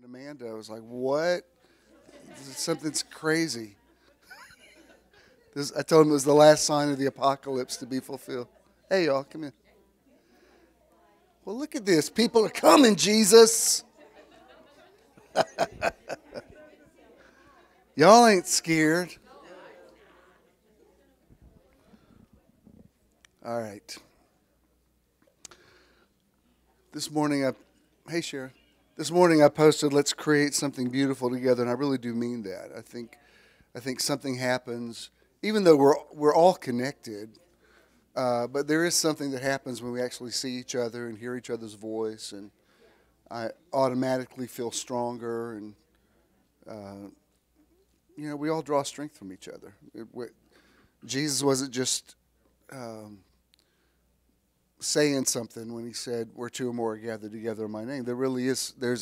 Amanda. I was like, what? Something's crazy. I told him it was the last sign of the apocalypse to be fulfilled. Hey, y'all, come in. Well, look at this. People are coming, Jesus. Y'all ain't scared. All right. This morning, hey, Sharon. This morning I posted, let's create something beautiful together, and I really do mean that. I think something happens, even though we're all connected, but there is something that happens when we actually see each other and hear each other's voice, and I automatically feel stronger, and we all draw strength from each other. Jesus wasn't just saying something when he said, where two or more are gathered together in my name. There's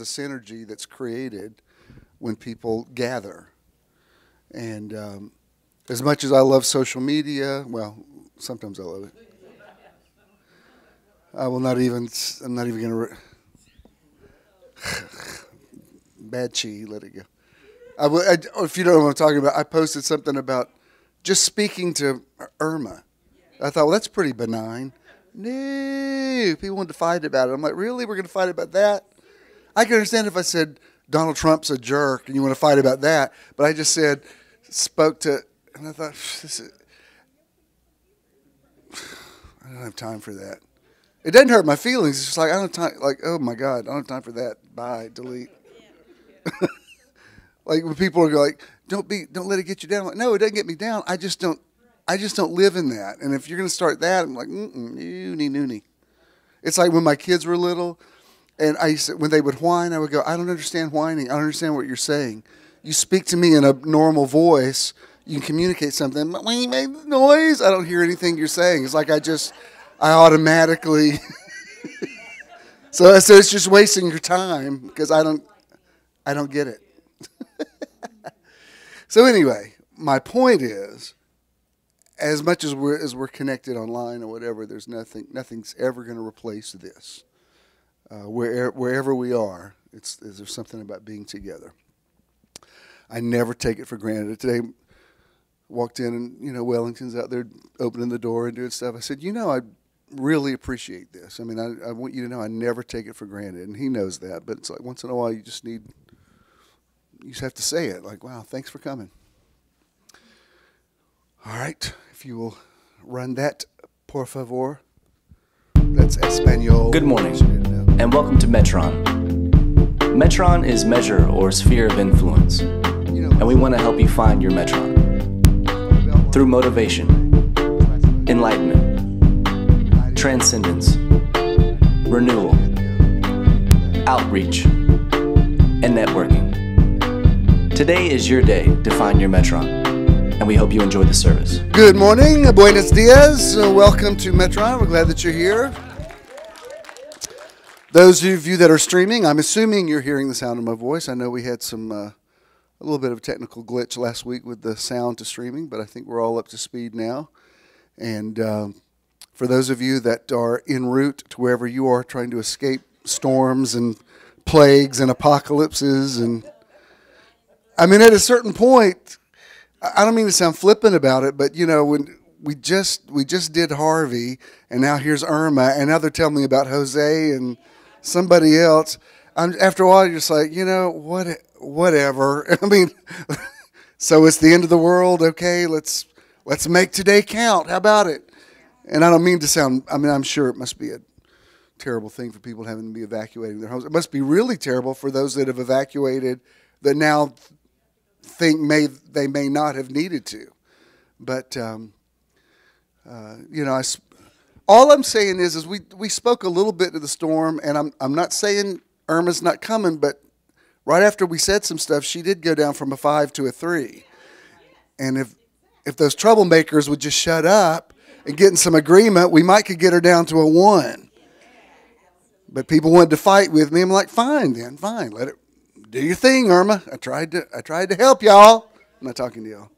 a synergy that's created when people gather. And as much as I love social media, well, sometimes I love it. I'm not even going to, bad chi, let it go. If you don't know what I'm talking about, I posted something about just speaking to Irma. I thought, well, that's pretty benign. No, people wanted to fight about it. I'm like, really? We're going to fight about that? I can understand if I said Donald Trump's a jerk and you want to fight about that, but I just spoke to, and I thought, I don't have time for that. It doesn't hurt my feelings. It's just like, I don't have time, like, oh my God, I don't have time for that. Bye, delete. Like when people are like, don't let it get you down. I'm like, no, it doesn't get me down. I just don't live in that. And if you're going to start that, I'm like, noonie. It's like when my kids were little, and when they would whine, I would go, I don't understand whining. I don't understand what you're saying. You speak to me in a normal voice. You can communicate something. But when you make noise, I don't hear anything you're saying. It's like I automatically. So it's just wasting your time because I don't get it. So anyway, my point is, as much as we're connected online or whatever, there's nothing's ever going to replace this. Wherever we are, there's something about being together. I never take it for granted. Today, walked in and Wellington's out there opening the door and doing stuff. I said, I really appreciate this. I mean, I want you to know I never take it for granted, and he knows that. But it's like once in a while you just have to say it. Like, wow, thanks for coming. All right, if you will run that, por favor. That's Espanol. Good morning, and welcome to Metron. Metron is measure or sphere of influence, and we want to help you find your Metron through motivation, enlightenment, transcendence, renewal, outreach, and networking. Today is your day to find your Metron, and we hope you enjoy the service. Good morning, buenos dias. Welcome to Metron. We're glad that you're here. Those of you that are streaming, I'm assuming you're hearing the sound of my voice. I know we had a little bit of a technical glitch last week with the sound to streaming, but I think we're all up to speed now. And for those of you that are en route to wherever you are trying to escape storms and plagues and apocalypses, and I mean, at a certain point, I don't mean to sound flippant about it, but when we just did Harvey, and now here's Irma, and now they're telling me about Jose and somebody else. After a while, you're just like, whatever. I mean, so it's the end of the world. Okay, let's make today count. How about it? And I don't mean to sound. I mean, I'm sure it must be a terrible thing for people having to be evacuating their homes. It must be really terrible for those that have evacuated that now think they may not have needed to, but all I'm saying is we spoke a little bit of the storm, and I'm not saying Irma's not coming, but right after we said some stuff, she did go down from a 5 to a 3, and if those troublemakers would just shut up and get in some agreement, we could get her down to a 1. But people wanted to fight with me. I'm like, fine, let it. Do your thing, Irma. I tried to help y'all. I'm not talking to y'all.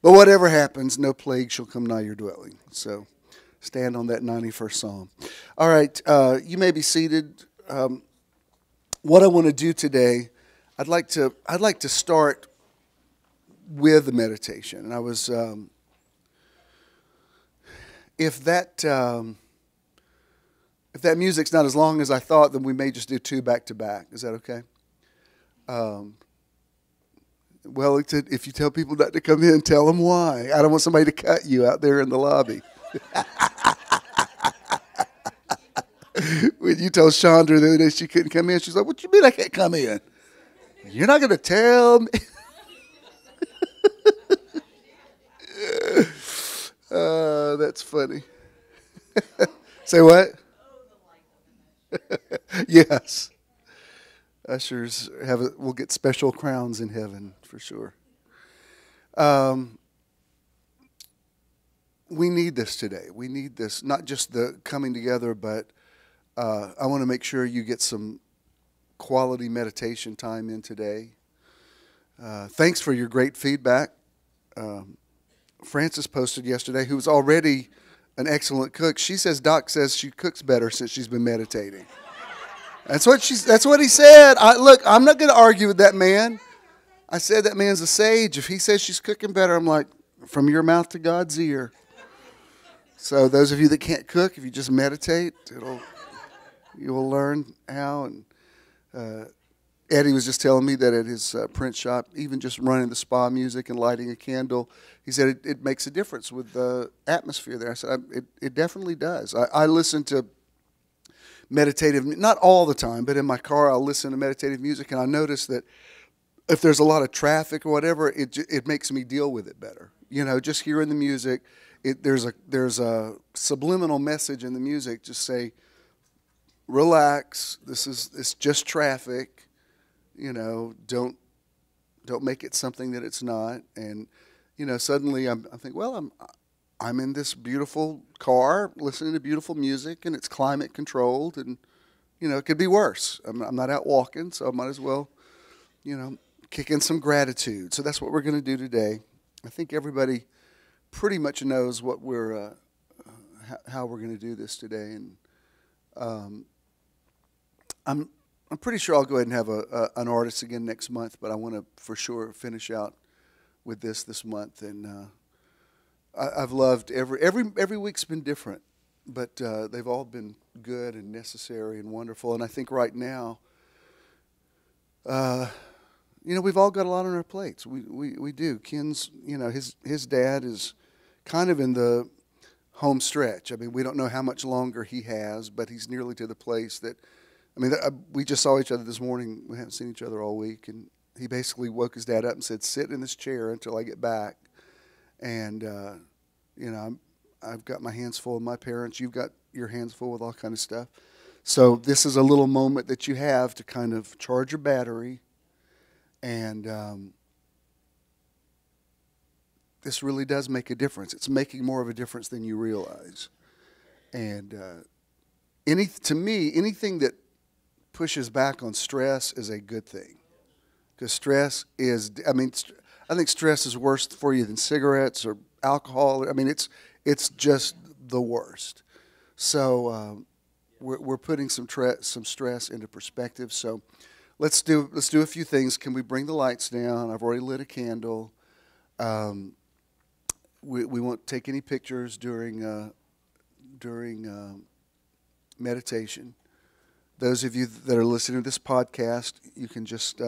But whatever happens, no plague shall come nigh your dwelling. So stand on that 91st Psalm. All right, you may be seated. what I want to do today, I'd like to start with the meditation. And I was, if that music's not as long as I thought, then we may just do two back to back. Is that okay? Well, if you tell people not to come in, tell them why. I don't want somebody to cut you out there in the lobby. When you told Chandra the other day she couldn't come in, she's like, "What you mean I can't come in? You're not going to tell me?" That's funny. Say what? Yes. Ushers will get special crowns in heaven for sure. We need this today. We need this, not just the coming together, but I want to make sure you get some quality meditation time in today. Thanks for your great feedback. Frances posted yesterday, who was already an excellent cook. She says Doc says she cooks better since she's been meditating. That's what he said. Look, I'm not going to argue with that man. I said that man's a sage. If he says she's cooking better, I'm like, from your mouth to God's ear. So those of you that can't cook, if you just meditate, you will learn how. And Eddie was just telling me that at his print shop, even just running the spa music and lighting a candle, he said it makes a difference with the atmosphere there. I said, it definitely does. I listen to meditative, not all the time, but in my car I'll listen to meditative music, and I notice that if there's a lot of traffic or whatever, it makes me deal with it better. You know, just hearing the music, there's a subliminal message in the music. Just say, relax. It's just traffic. You know, don't make it something that it's not. And you know, suddenly I think, well, I'm in this beautiful car listening to beautiful music, and it's climate controlled, and you know, it could be worse. I'm not out walking, so I might as well, you know, kick in some gratitude. So that's what we're going to do today. I think everybody pretty much knows what how we're going to do this today, and I'm pretty sure I'll go ahead and have an artist again next month, but I want to for sure finish out with this month. And I've loved every week's been different, but they've all been good and necessary and wonderful. And I think right now, you know, we've all got a lot on our plates. We do. Ken's, you know, his dad is kind of in the home stretch. I mean, we don't know how much longer he has, but he's nearly to the place that, I mean, we just saw each other this morning. We haven't seen each other all week, and he basically woke his dad up and said, "Sit in this chair until I get back." And you know, I've got my hands full with my parents. You've got your hands full with all kind of stuff. So this is a little moment that you have to kind of charge your battery. And this really does make a difference. It's making more of a difference than you realize. And to me, anything that pushes back on stress is a good thing. Because stress is, I mean, I think stress is worse for you than cigarettes or alcohol. I mean, it's just the worst. So we're putting some stress into perspective. So let's do a few things. Can we bring the lights down? I've already lit a candle. We won't take any pictures during meditation. Those of you that are listening to this podcast, you can just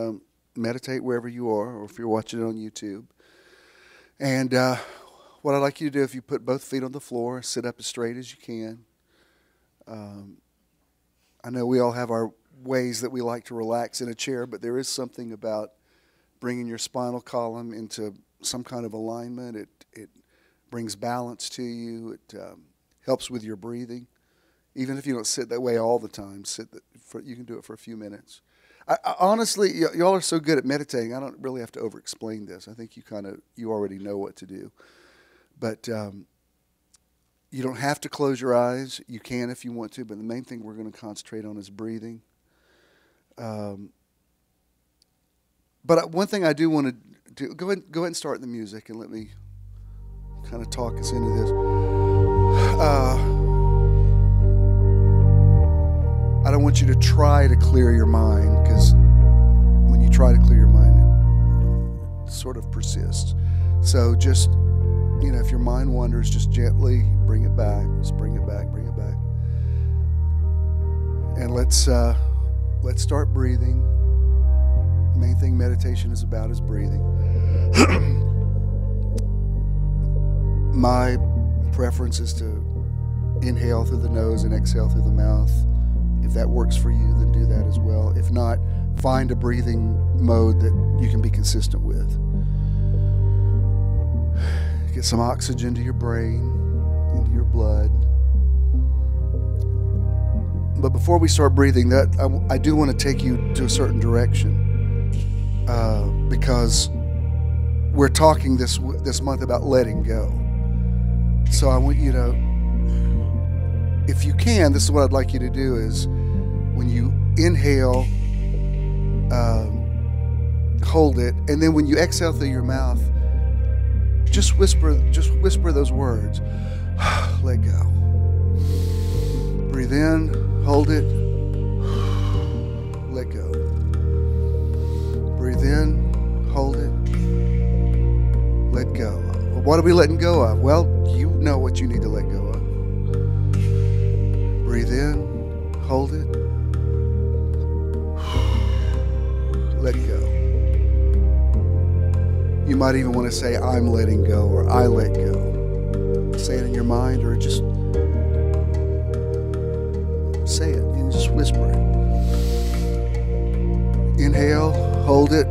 meditate wherever you are, or if you're watching it on YouTube. And what I'd like you to do, if you put both feet on the floor, sit up as straight as you can. I know we all have our ways that we like to relax in a chair, but there is something about bringing your spinal column into some kind of alignment. It brings balance to you. It helps with your breathing. Even if you don't sit that way all the time, you can do it for a few minutes. I honestly, y'all are so good at meditating, I don't really have to over-explain this. I think you already know what to do. But you don't have to close your eyes. You can if you want to, but the main thing we're going to concentrate on is breathing. But one thing I do want to do, go ahead and start the music and let me kind of talk us into this. I don't want want you to try to clear your mind, because when you try to clear your mind, it sort of persists. So just, if your mind wanders, just gently bring it back. Just bring it back, bring it back. And let's start breathing. Main thing meditation is about is breathing. My preference is to inhale through the nose and exhale through the mouth. If that works for you, then do that as well. If not, find a breathing mode that you can be consistent with. Get some oxygen to your brain, into your blood. But before we start breathing, I do want to take you to a certain direction, because we're talking this month about letting go. So I want you to, if you can, this is what I'd like you to do is, when you inhale, hold it, and then when you exhale through your mouth, just whisper those words. Let go. Breathe in, hold it, let go. Breathe in, hold it, let go. Well, what are we letting go of? Well, you know what you need to let go of. Breathe in, hold it, let go. You might even want to say, I'm letting go, or I let go. Say it in your mind, or just say it and just whisper it. Inhale, hold it.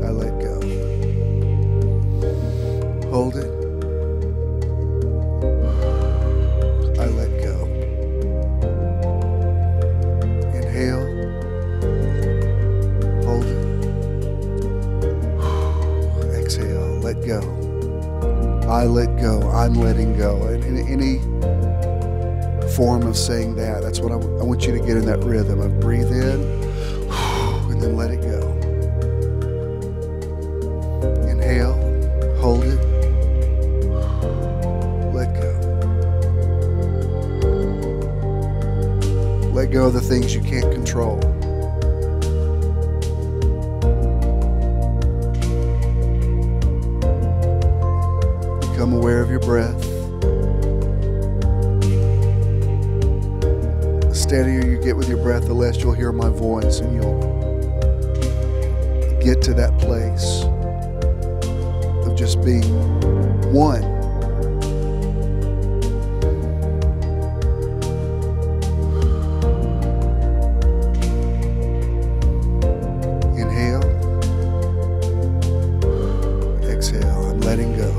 I let go. Hold it. I let go. Inhale. Hold it. Exhale. Let go. I let go. I'm letting go. And in any form of saying that, that's what I want you to get in that rhythm of breathe in and then let it go. Inhale, hold it, let go. Let go of the things you can't control. Become aware of your breath. The steadier you get with your breath, the less you'll hear my voice, and you'll get to that place of just being one. Inhale, exhale, I'm letting go.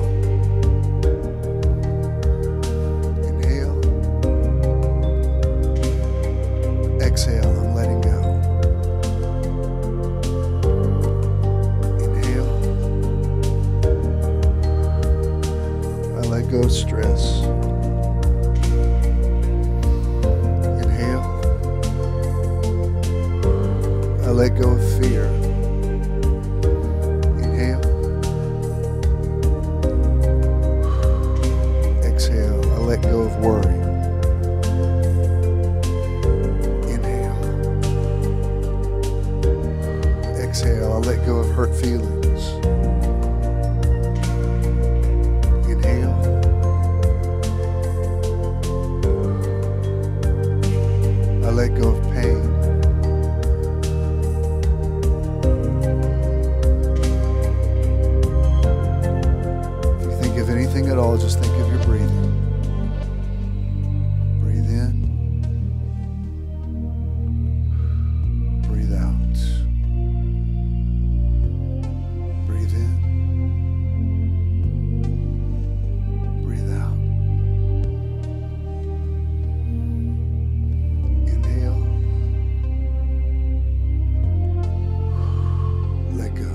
Exhale, I'm letting go. Inhale. I let go of stress. Inhale. I let go of fear. Inhale. Exhale. I let go of worry. Exhale, I'll let go of hurt feelings. Inhale. I let go of pain. If you think of anything at all, just think of your breathing. Breathe in. Breathe out. Breathe in. Breathe out. Inhale. Let go.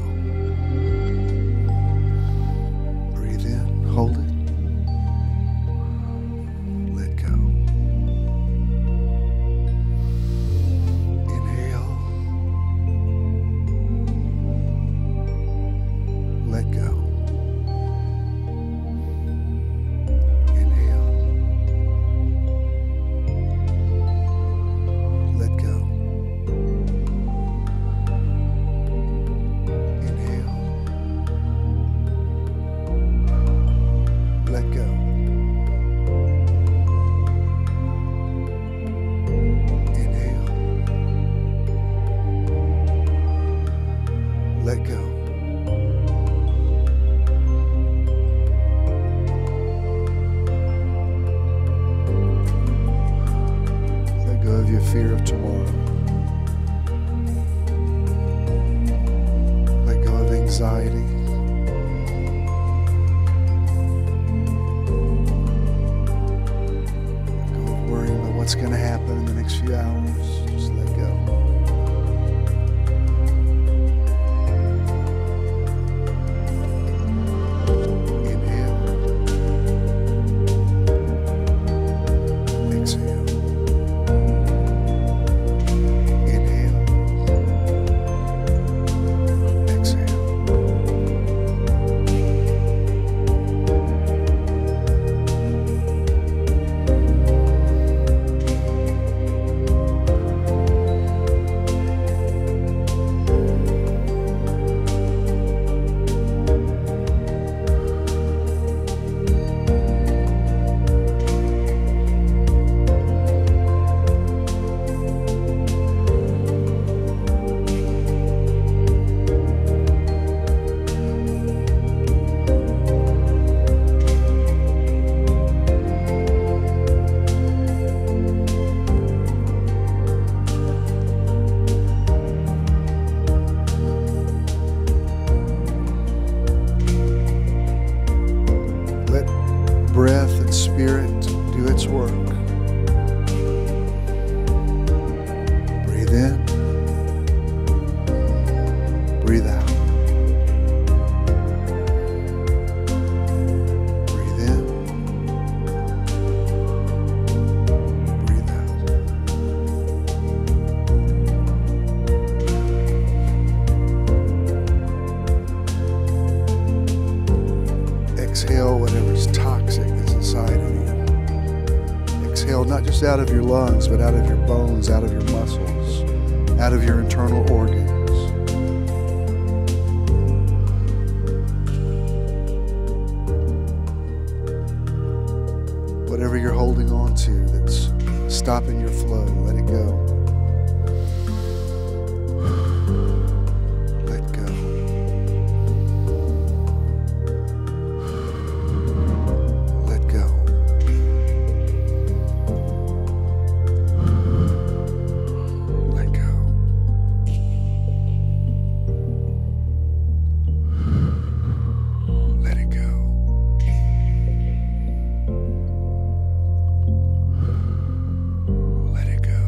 Breathe in. Hold it. what's going to happen in the next few hours. Just let go. Inhale. Exhale. Inhale. Exhale. Breath and spirit do its work. Breathe in, breathe out. Breathe in, breathe out. Exhale whatever's toxic that's inside of you. Exhale not just out of your lungs, but out of your bones, out of your muscles, out of your internal organs. Whatever you're holding on to that's stopping your flow, let it go. Let go. Let go. Let go. Let it go. Let it go.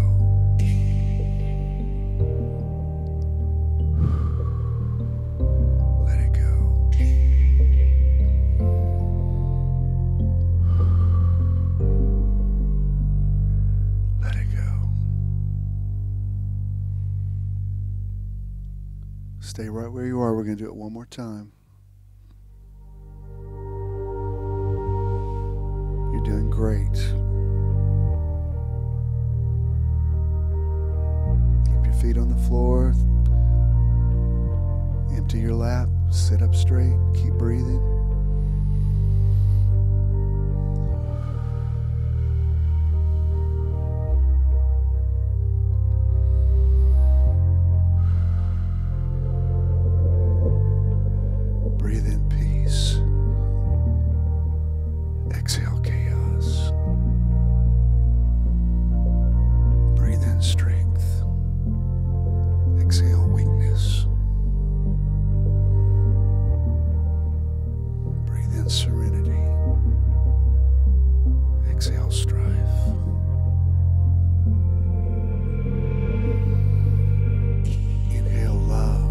Let it go. Let it go. Stay right where you are. We're going to do it one more time. You're doing great. Keep your feet on the floor. Empty your lap. Sit up straight. Keep breathing. Breathe in peace. Exhale chaos. Breathe in strength. Exhale weakness. Breathe in serenity. Exhale strife. Inhale love.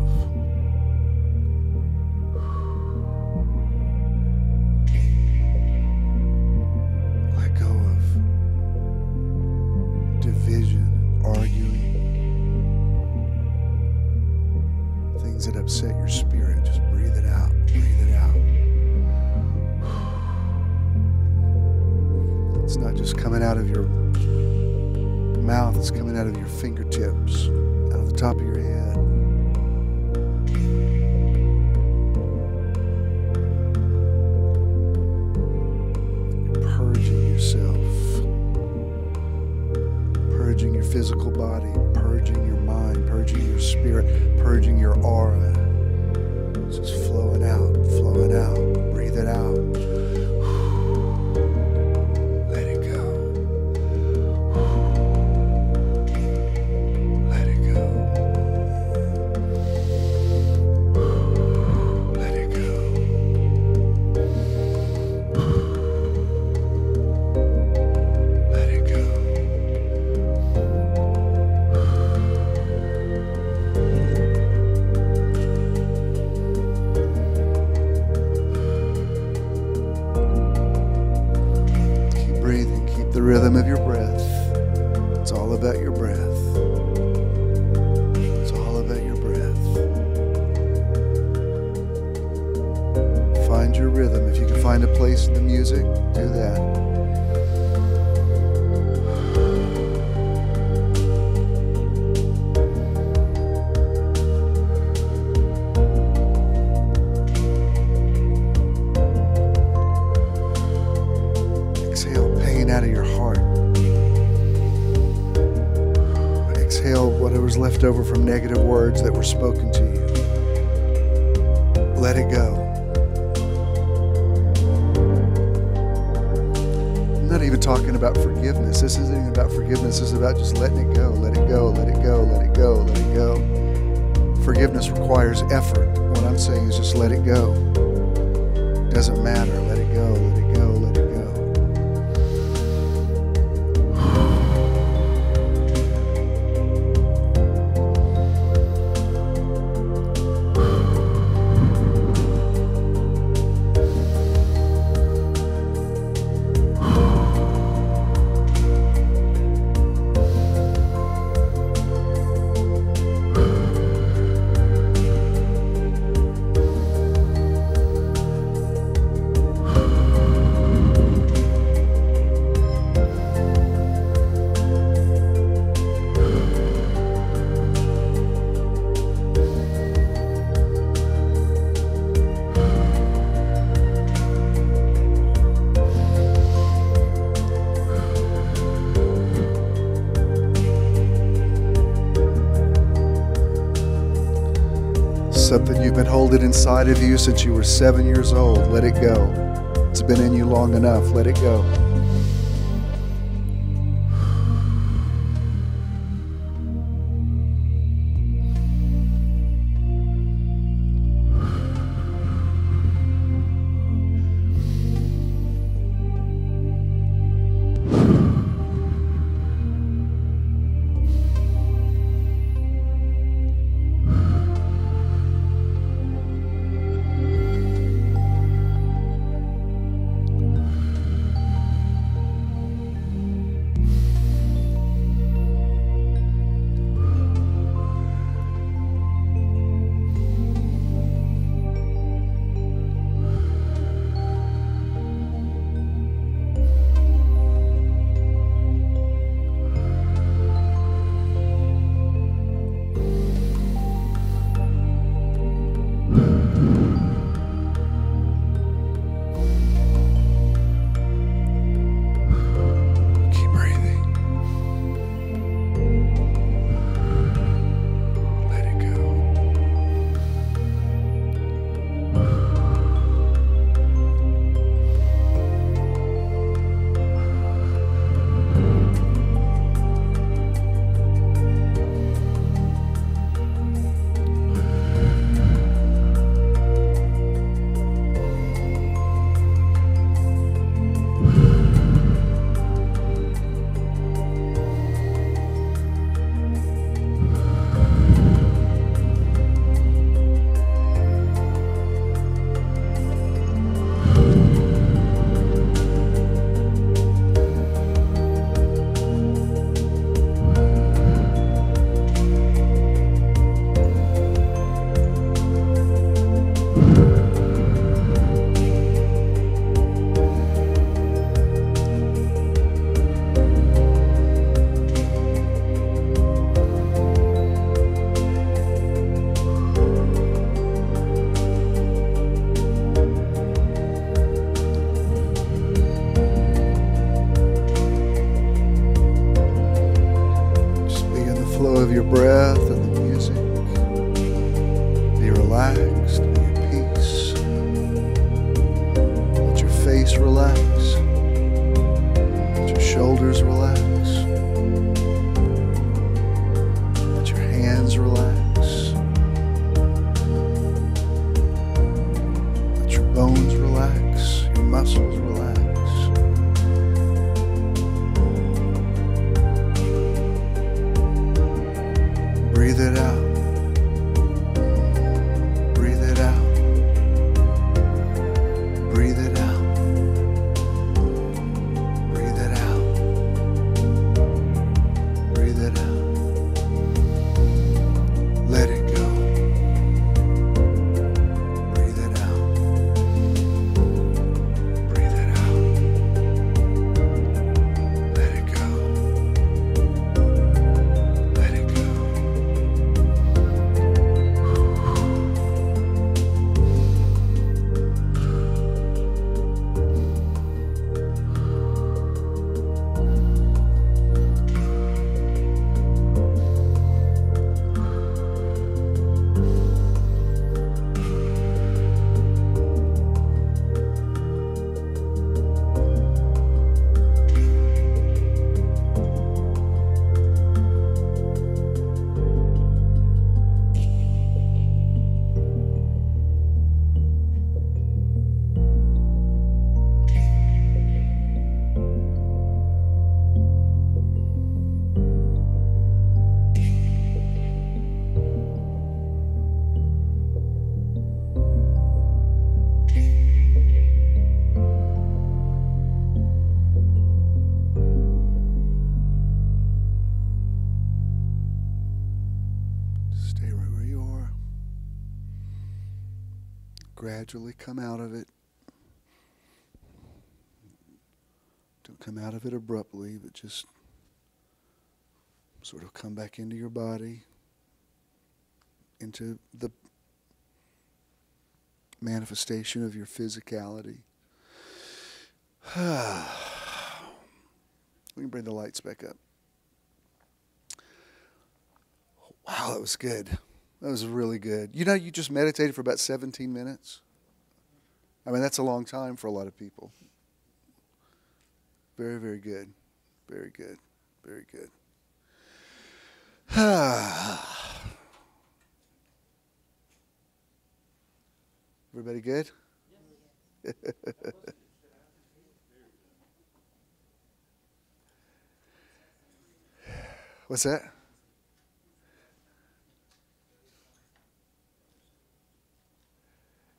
Let go of division, arguing, things that upset your spirit. Just breathe it out. Breathe it out. It's not just coming out of your mouth, it's coming out of your fingertips, out of the top of your head. You're purging yourself, purging your physical body, purging your mind, purging your spirit, purging your aura. It's just flowing out, flowing out. Breathe it out. Let it go. Let it go. Let it go. Let it go. the rhythm of your breath. It's all about your breath. It's all about your breath. Find your rhythm. If you can find a place in the music, do that. Exhale pain out of your heart. Exhale whatever's left over from negative words that were spoken to you. Let it go. I'm not even talking about forgiveness. This isn't even about forgiveness. This is about just letting it go. Let it go, let it go, let it go, let it go. Forgiveness requires effort. What I'm saying is just let it go. It doesn't matter. Let it go, let it go, let it go. Something you've been holding inside of you since you were 7 years old. Let it go. It's been in you long enough. Let it go. Your breath and the music. Be relaxed, be at peace. Let your face relax. Let your shoulders relax. Let your hands relax. Let your bones relax, your muscles relax. Breathe it out. Breathe it out. Breathe it out. Breathe it out. gradually come out of it. Don't come out of it abruptly, but just sort of come back into your body, into the manifestation of your physicality. We can bring the lights back up. Wow, that was good. That was really good. You know, you just meditated for about 17 minutes. I mean, that's a long time for a lot of people. Very, very good. Very good. Very good. Everybody good? What's that?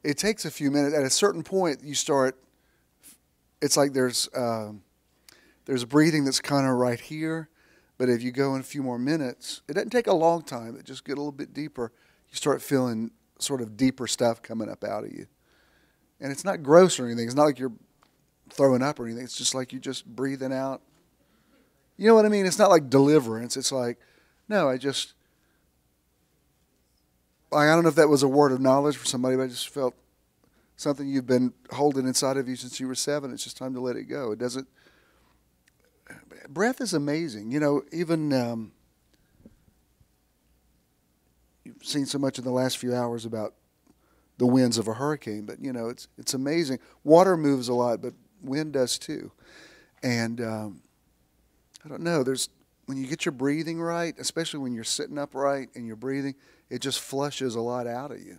It takes a few minutes. At a certain point, you start. It's like there's breathing that's kind of right here, but if you go in a few more minutes, it doesn't take a long time. It just get a little bit deeper. You start feeling sort of deeper stuff coming up out of you, and it's not gross or anything. It's not like you're throwing up or anything. It's just like you're just breathing out. You know what I mean? It's not like deliverance. It's like, no, I don't know if that was a word of knowledge for somebody, but I just felt something you've been holding inside of you since you were 7. It's just time to let it go. It doesn't. Breath is amazing. You know, even you've seen so much in the last few hours about the winds of a hurricane, but you know, it's amazing. Water moves a lot, but wind does too. And I don't know. When you get your breathing right, especially when you're sitting upright and you're breathing, it just flushes a lot out of you.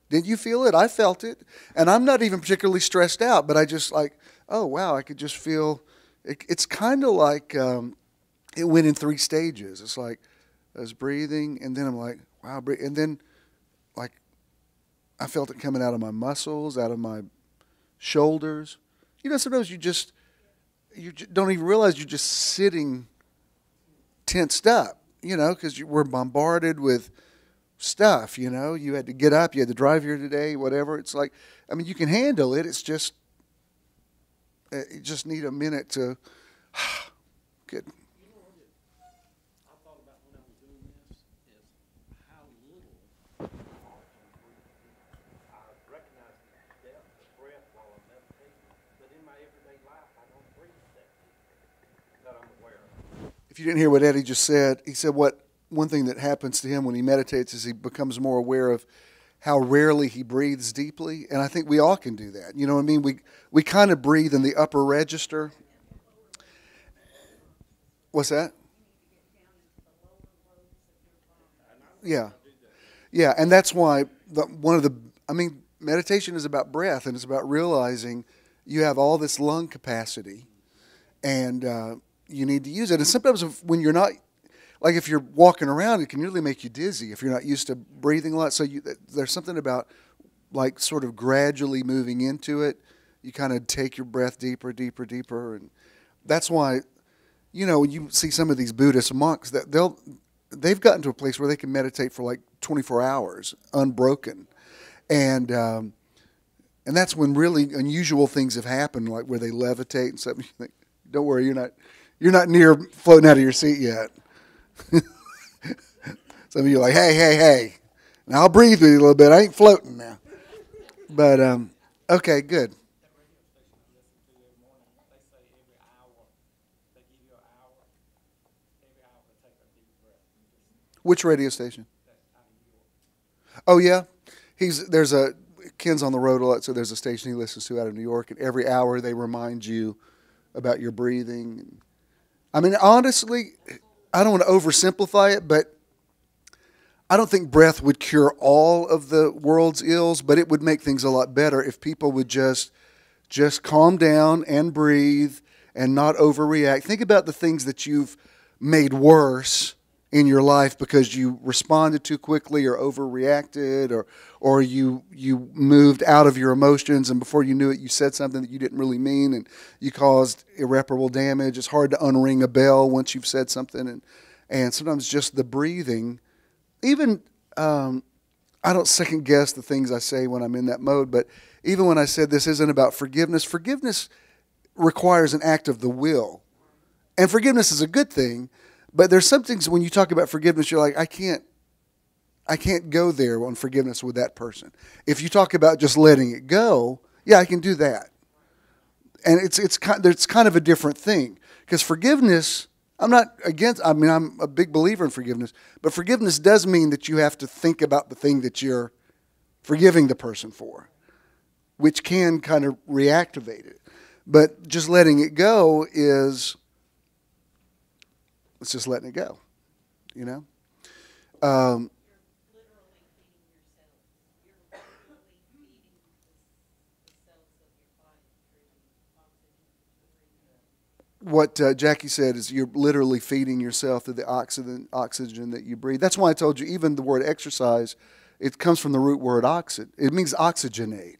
Did you feel it? I felt it. And I'm not even particularly stressed out, but I just like, oh, wow, I could just feel, it's kind of like it went in 3 stages. It's like I was breathing, and then I'm like, wow, and then like I felt it coming out of my muscles, out of my shoulders. You know, sometimes you don't even realize you're just sitting tensed up, you know, because you were bombarded with stuff, you know. You had to get up, you had to drive here today, whatever. It's like, I mean, you can handle it. It's just, you just need a minute to, good. I thought about when I was doing this is how little I recognize the depth of breath while I'm meditating, but in my everyday life I don't breathe that I'm aware of. If you didn't hear what Eddie just said, he said one thing that happens to him when he meditates is he becomes more aware of how rarely he breathes deeply, and I think we all can do that. You know what I mean? We kind of breathe in the upper register. What's that? Yeah. Yeah, and that's why meditation is about breath, and it's about realizing you have all this lung capacity, and you need to use it. And sometimes when you're not, like if you're walking around, it can really make you dizzy if you're not used to breathing a lot. So there's something about like sort of gradually moving into it. You kind of take your breath deeper, deeper, deeper, and that's why, you know, when you see some of these Buddhist monks that they've gotten to a place where they can meditate for like 24 hours unbroken, and that's when really unusual things have happened, like where they levitate and stuff. You think, don't worry, you're not near floating out of your seat yet. Some of you are like, hey, now I'll breathe with you a little bit. I ain't floating now. But okay, good. Which radio station? Oh yeah, Ken's on the road a lot, so there's a station he listens to out of New York, and every hour they remind you about your breathing. I mean, honestly, I don't want to oversimplify it, but I don't think breath would cure all of the world's ills, but it would make things a lot better if people would just calm down and breathe and not overreact. Think about the things that you've made worse in your life because you responded too quickly or overreacted, or you moved out of your emotions, and before you knew it, you said something that you didn't really mean, and you caused irreparable damage. It's hard to unring a bell once you've said something, and sometimes just the breathing. Even I don't second guess the things I say when I'm in that mode, but even when I said this isn't about forgiveness, forgiveness requires an act of the will. And forgiveness is a good thing, but there's some things when you talk about forgiveness, you're like, I can't go there on forgiveness with that person. If you talk about just letting it go, yeah, I can do that. And it's kind of a different thing. Because forgiveness, I'm a big believer in forgiveness, but forgiveness does mean that you have to think about the thing that you're forgiving the person for, which can kind of reactivate it. But just letting it go is, it's just letting it go, you know? What Jackie said is you're literally feeding yourself through the oxygen that you breathe. That's why I told you even the word exercise, it comes from the root word oxid. It means oxygenate.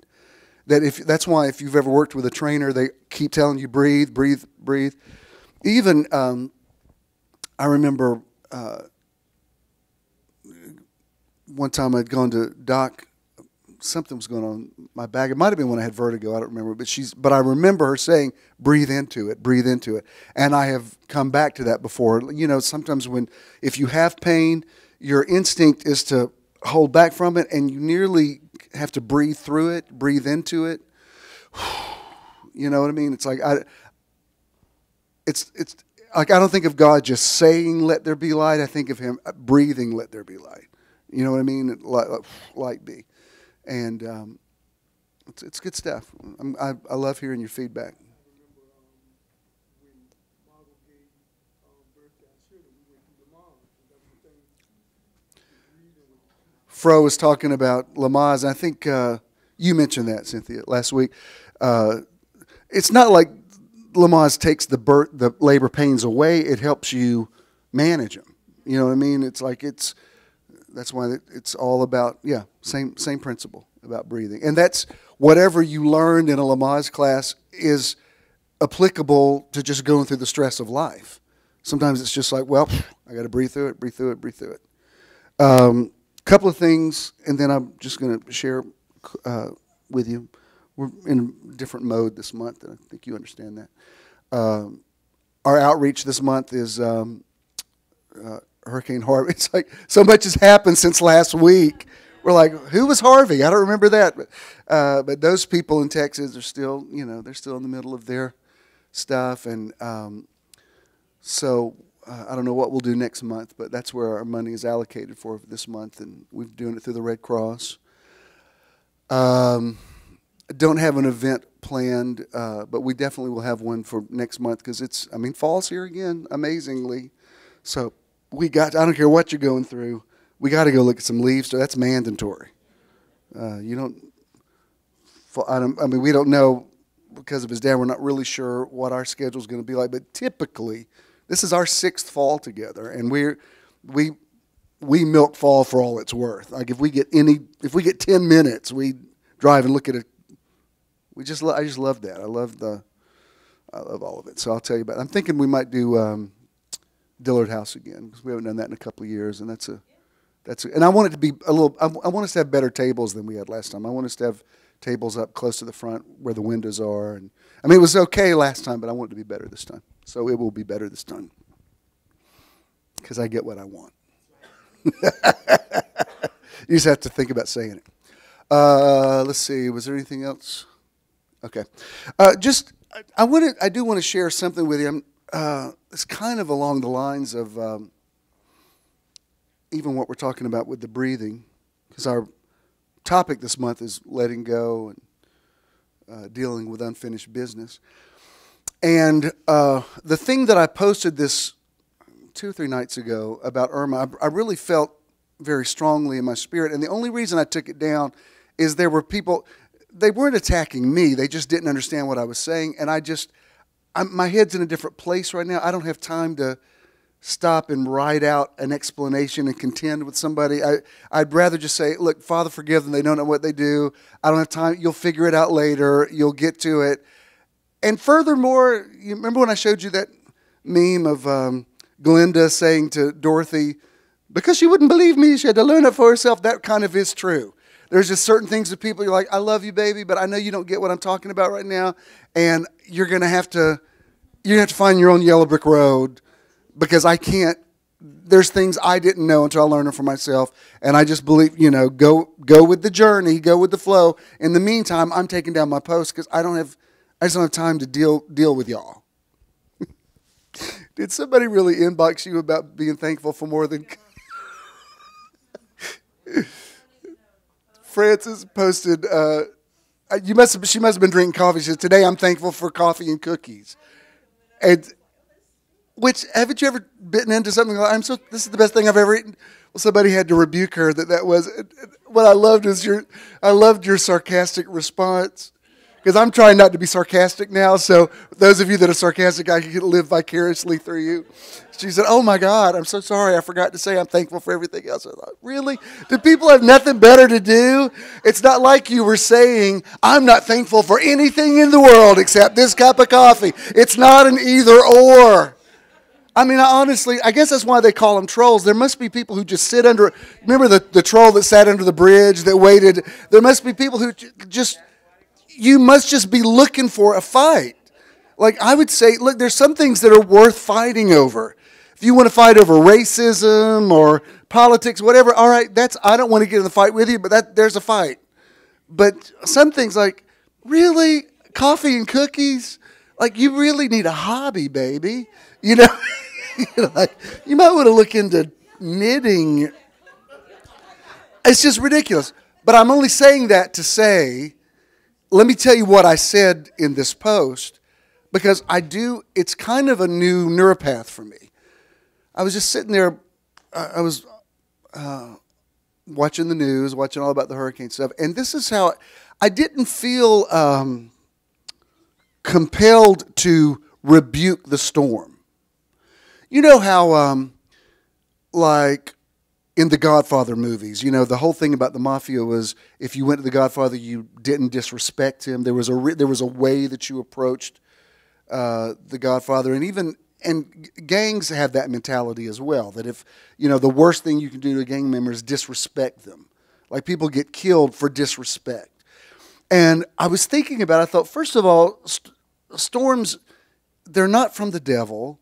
That's why if you've ever worked with a trainer, they keep telling you breathe, breathe, breathe. Even I remember one time I'd gone to Doc. Something was going on in my back. It might have been when I had vertigo. I don't remember. But I remember her saying, breathe into it, breathe into it. And I have come back to that before. You know, sometimes if you have pain, your instinct is to hold back from it, and you nearly have to breathe through it, breathe into it. You know what I mean? It's like, it's like I don't think of God just saying, let there be light. I think of him breathing, let there be light. You know what I mean? Light be. And it's good stuff. I love hearing your feedback. Fro was talking about Lamaze, and I think you mentioned that, Cynthia, last week. It's not like Lamaze takes the labor pains away. It helps you manage them. You know what I mean? It's like that's why it's all about, same principle about breathing. And that's whatever you learned in a Lamaze class is applicable to just going through the stress of life. Sometimes it's just like, well, I got to breathe through it, breathe through it, breathe through it. Couple of things, and then I'm just going to share with you. We're in a different mode this month, and I think you understand that. Our outreach this month is Hurricane Harvey. It's like so much has happened since last week. We're like, who was Harvey? I don't remember that. But those people in Texas are still, they're still in the middle of their stuff. And so I don't know what we'll do next month, but that's where our money is allocated for this month. And we're doing it through the Red Cross. I don't have an event planned, but we definitely will have one for next month because fall's here again, amazingly. So I don't care what you're going through. We got to go look at some leaves. So that's mandatory. We don't know because of his dad. We're not really sure what our schedule is going to be like. But typically, this is our 6th fall together, and we milk fall for all it's worth. Like if we get 10 minutes, we drive and look at it. I just love that. I love all of it. So I'll tell you about it. I'm thinking we might do Dillard House again because we haven't done that in a couple of years, and and I want it to be I want us to have better tables than we had last time. I want us to have tables up close to the front where the windows are, and it was okay last time, but I want it to be better this time. So it will be better this time because I get what I want. You just have to think about saying it. Let's see. Was there anything else? Okay. I do want to share something with you. It's kind of along the lines of even what we're talking about with the breathing, because our topic this month is letting go and dealing with unfinished business. And the thing that I posted this 2 or 3 nights ago about Irma, I really felt very strongly in my spirit. And the only reason I took it down is there were people, they weren't attacking me. They just didn't understand what I was saying. And my head's in a different place right now. I don't have time to stop and write out an explanation and contend with somebody. I'd rather just say, look, Father, forgive them. They don't know what they do. I don't have time. You'll figure it out later. You'll get to it. And furthermore, you remember when I showed you that meme of Glinda saying to Dorothy, Because she wouldn't believe me, she had to learn it for herself. That kind of is true. There's just certain things that people, you're like, I love you, baby, but I know you don't get what I'm talking about right now, and you're going to have to find your own yellow brick road, because I can't. There's things I didn't know until I learned them for myself, and I just believe, go with the journey, go with the flow. In the meantime, I'm taking down my post because I just don't have time to deal with y'all. Did somebody really inbox you about being thankful for more than? Frances posted. She must have been drinking coffee. She says, "Today I'm thankful for coffee and cookies." And which, haven't you ever bitten into something like, this is the best thing I've ever eaten? Well, somebody had to rebuke her that was. What I loved is I loved your sarcastic response, because I'm trying not to be sarcastic now. So those of you that are sarcastic, I can live vicariously through you. She said, "Oh my God, I'm so sorry. I forgot to say I'm thankful for everything else." I thought, really? Do people have nothing better to do? It's not like you were saying, "I'm not thankful for anything in the world except this cup of coffee." It's not an either or. I mean, honestly, I guess that's why they call them trolls. There must be people who just sit under. Remember the troll that sat under the bridge that waited? There must be people who just. You must just be looking for a fight. Like I would say, look, there's some things that are worth fighting over. If you want to fight over racism or politics, whatever, all right, I don't want to get in the fight with you, but there's a fight. But some things like, really, coffee and cookies? Like, you really need a hobby, baby. Like, you might want to look into knitting. It's just ridiculous. But I'm only saying that to say, let me tell you what I said in this post, because it's kind of a new neuropath for me. I was just sitting there, I was watching the news, watching all about the hurricane stuff, and this is how I didn't feel compelled to rebuke the storm. You know how, like in the Godfather movies, the whole thing about the mafia was if you went to the Godfather, you didn't disrespect him. There was a way that you approached the Godfather, and gangs have that mentality as well. That if the worst thing you can do to a gang member is disrespect them. Like people get killed for disrespect. And I was thinking about it. I thought, first of all, storms, they're not from the devil.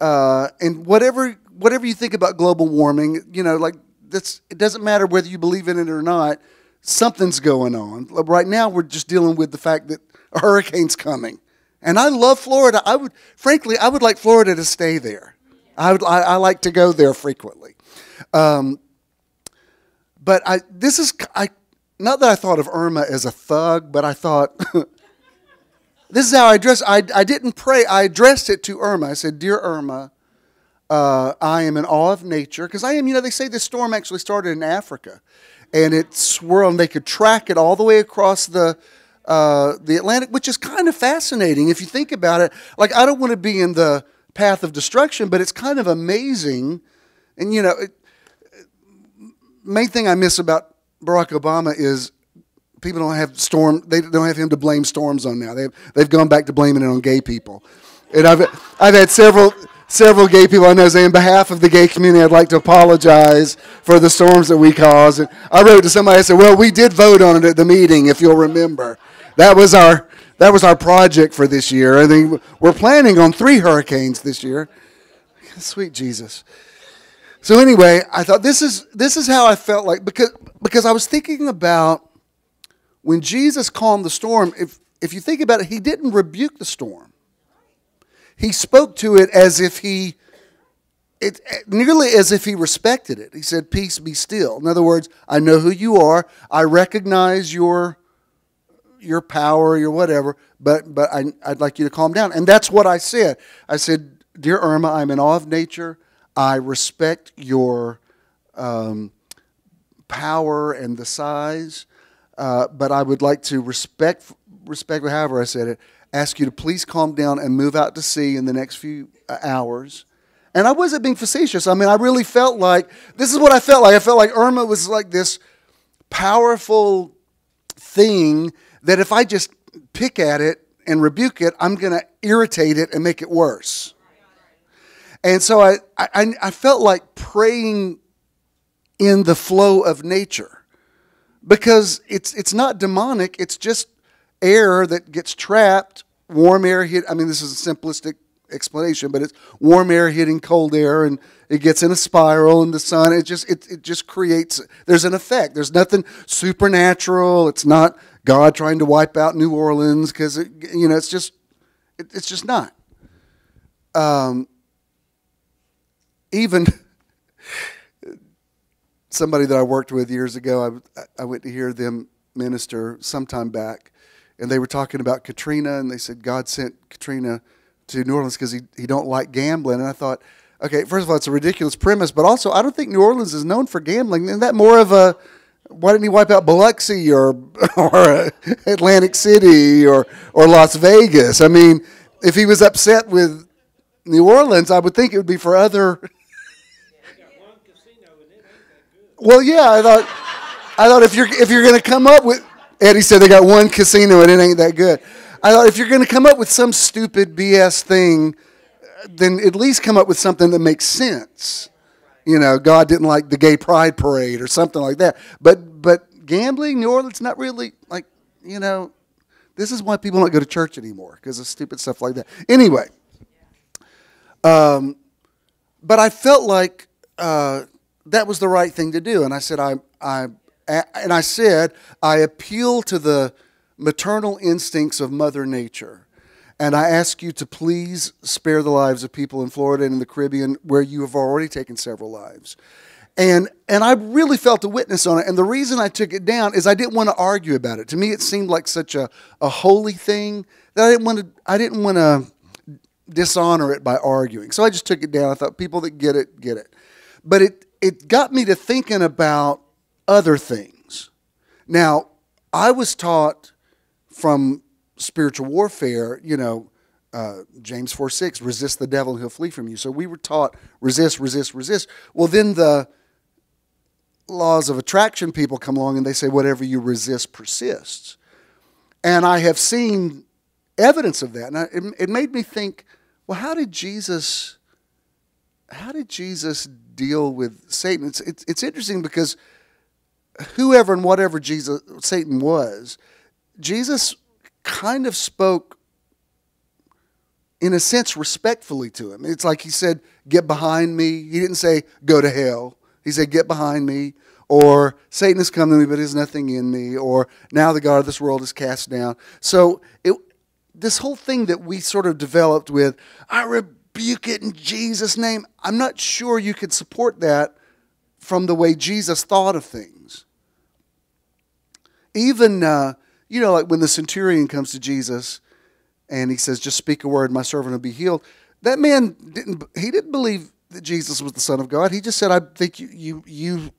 And whatever you think about global warming, it doesn't matter whether you believe in it or not. Something's going on. Right now, we're just dealing with the fact that a hurricane's coming. And I love Florida. I would like Florida to stay there. I like to go there frequently. But not that I thought of Irma as a thug, but I thought, this is how I addressed. I didn't pray. I addressed it to Irma. I said, "Dear Irma, I am in awe of nature." Because I am, they say this storm actually started in Africa. And it swirled, and they could track it all the way across the Atlantic, which is kind of fascinating if you think about it. Like, I don't want to be in the path of destruction, but it's kind of amazing. And, main thing I miss about Barack Obama is people don't have they don't have him to blame storms on now. They've gone back to blaming it on gay people. And I've had several gay people I know say, on behalf of the gay community, I'd like to apologize for the storms that we caused. And I wrote to somebody, I said, well, we did vote on it at the meeting, if you'll remember. That was our project for this year. I think we're planning on 3 hurricanes this year. Sweet Jesus. So anyway, I thought this is how I felt like, because I was thinking about when Jesus calmed the storm. If you think about it, he didn't rebuke the storm. He spoke to it nearly as if he respected it. He said, "Peace, be still." In other words, I know who you are. I recognize your power, your whatever, but I'd like you to calm down. And that's what I said. I said, "Dear Irma, I'm in awe of nature. I respect your power and the size, but I would like to respect, however I said it, ask you to please calm down and move out to sea in the next few hours." And I wasn't being facetious. I mean, I really felt like, this is what I felt like. I felt like Irma was like this powerful thing that if I just pick at it and rebuke it, I'm going to irritate it and make it worse. And so I felt like praying in the flow of nature. Because it's not demonic, it's just air that gets trapped, warm air hit. I mean, this is a simplistic explanation, but it's warm air hitting cold air, and it gets in a spiral in the sun. It just creates, there's an effect. There's nothing supernatural. It's not God trying to wipe out New Orleans, because it's just not. Even somebody that I worked with years ago, I went to hear them minister sometime back, and they were talking about Katrina, and they said God sent Katrina to New Orleans because he don't like gambling. And I thought, okay, first of all, it's a ridiculous premise, but also I don't think New Orleans is known for gambling. Isn't that more of a, why didn't he wipe out Biloxi or Atlantic City or Las Vegas? I mean, if he was upset with New Orleans, I would think it would be for other. Well, yeah, I thought if you're going to come up with, Eddie said they got one casino and it ain't that good. I thought if you're going to come up with some stupid BS thing, then at least come up with something that makes sense. God didn't like the gay pride parade or something like that. But gambling, New Orleans, not really, like, this is why people don't go to church anymore, because of stupid stuff like that. Anyway, but I felt like that was the right thing to do, and I said I appeal to the maternal instincts of Mother Nature, and I ask you to please spare the lives of people in Florida and in the Caribbean where you have already taken several lives. And I really felt a witness on it, and the reason I took it down is I didn't want to argue about it. To me, it seemed like such a holy thing that I didn't want to dishonor it by arguing. So I just took it down. I thought people that get it, get it. But it got me to thinking about other things. Now, I was taught from spiritual warfare, James 4:6, resist the devil and he'll flee from you. So we were taught resist, resist, resist. Well, then the laws of attraction people come along and they say whatever you resist persists. And I have seen evidence of that. And it made me think, well, how did Jesus deal with Satan? It's interesting because whoever and whatever Satan was, Jesus kind of spoke, in a sense, respectfully to him. It's like he said, get behind me. He didn't say, go to hell. He said, get behind me. Or Satan has come to me, but there's nothing in me. Or now the God of this world is cast down. So this whole thing that we sort of developed with, I rebuke it in Jesus' name, I'm not sure you could support that from the way Jesus thought of things. Even, like when the centurion comes to Jesus and he says, just speak a word, my servant will be healed. That man didn't believe that Jesus was the Son of God. He just said, I think you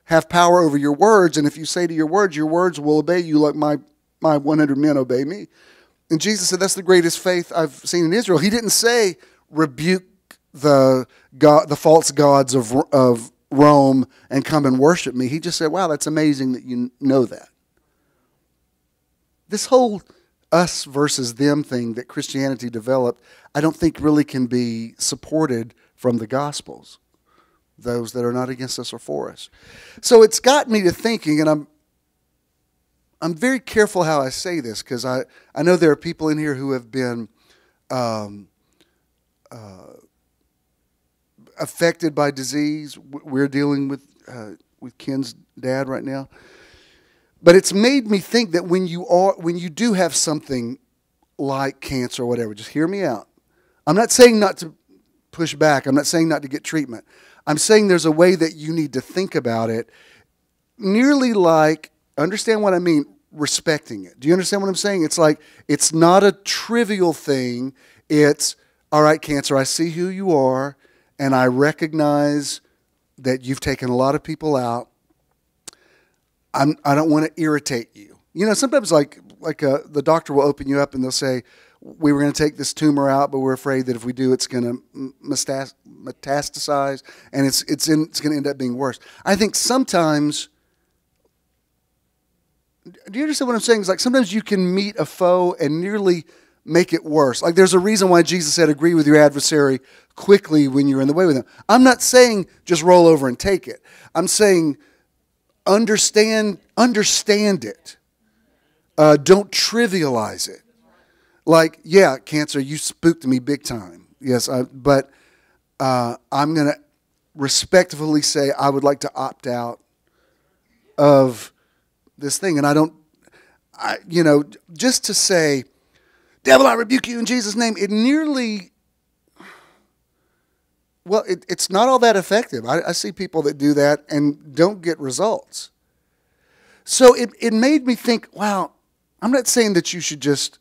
have power over your words, and if you say to your words will obey you like my 100 men obey me. And Jesus said, that's the greatest faith I've seen in Israel. He didn't say, rebuke the false gods of Rome and come and worship me. He just said, wow, that's amazing that you know that. This whole us versus them thing that Christianity developed, I don't think really can be supported from the Gospels. Those that are not against us are for us. So it's got me to thinking, and I'm very careful how I say this, because I know there are people in here who have been affected by disease. We're dealing with Ken's dad right now. But it's made me think that when you do have something like cancer or whatever, just hear me out. I'm not saying not to push back. I'm not saying not to get treatment. I'm saying there's a way that you need to think about it, nearly like, understand what I mean, respecting it. Do you understand what I'm saying? It's like, it's not a trivial thing. It's, all right, cancer, I see who you are, and I recognize that you've taken a lot of people out. I don't want to irritate you. Sometimes the doctor will open you up and they'll say, we were going to take this tumor out, but we're afraid that if we do, it's going to metastasize, and it's going to end up being worse. I think sometimes, do you understand what I'm saying? It's like sometimes you can meet a foe and nearly make it worse. Like there's a reason why Jesus said, agree with your adversary quickly when you're in the way with him. I'm not saying just roll over and take it. I'm saying understand it. Don't trivialize it. Like, yeah, cancer, you spooked me big time. Yes, but I'm going to respectfully say I would like to opt out of this thing. And just to say, devil, I rebuke you in Jesus' name, it nearly, well, it's not all that effective. I see people that do that and don't get results. So it made me think, wow, I'm not saying that you should just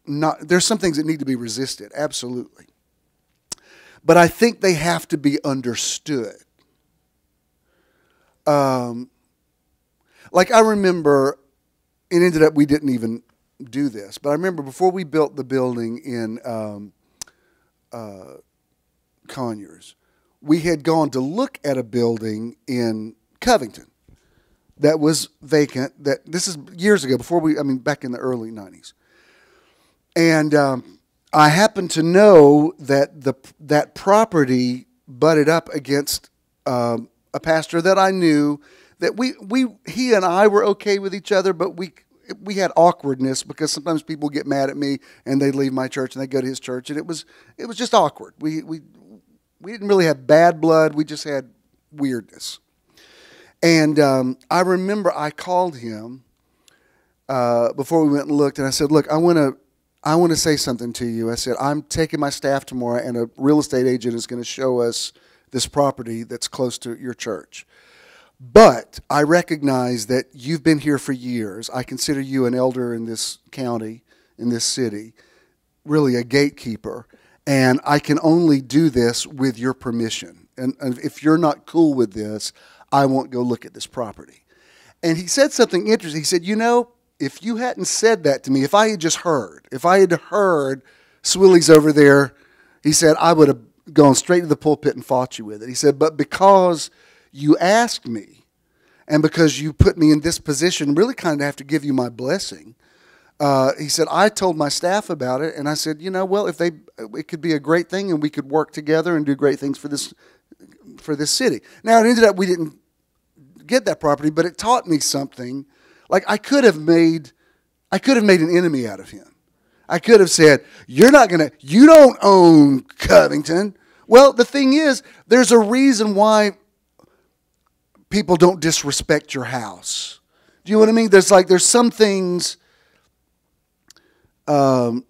not, there's some things that need to be resisted, absolutely. But I think they have to be understood. Like I remember, it ended up we didn't even do this, but I remember before we built the building in Conyers, we had gone to look at a building in Covington that was vacant. This is years ago, back in the early 90s. And I happened to know that that property butted up against a pastor that I knew. That he and I were okay with each other, but we had awkwardness because sometimes people get mad at me and they leave my church and they go to his church, and it was just awkward. We didn't really have bad blood, we just had weirdness. And I remember I called him before we went and looked, and I said, "Look, I want to say something to you." I said, "I'm taking my staff tomorrow, and a real estate agent is going to show us this property that's close to your church. But I recognize that you've been here for years. I consider you an elder in this county, in this city, really a gatekeeper. And I can only do this with your permission. And if you're not cool with this, I won't go look at this property." And he said something interesting. He said, if you hadn't said that to me, if I had heard Swilley's over there, he said, I would have gone straight to the pulpit and fought you with it. He said, but because you asked me, and because you put me in this position, really kind of have to give you my blessing. He said, I told my staff about it, and I said, well, it could be a great thing, and we could work together and do great things for this city. Now, it ended up we didn't get that property, but it taught me something. Like I could have made an enemy out of him. I could have said, you don't own Covington. Well, the thing is, there's a reason why people don't disrespect your house. Do you know what I mean? There's some things, like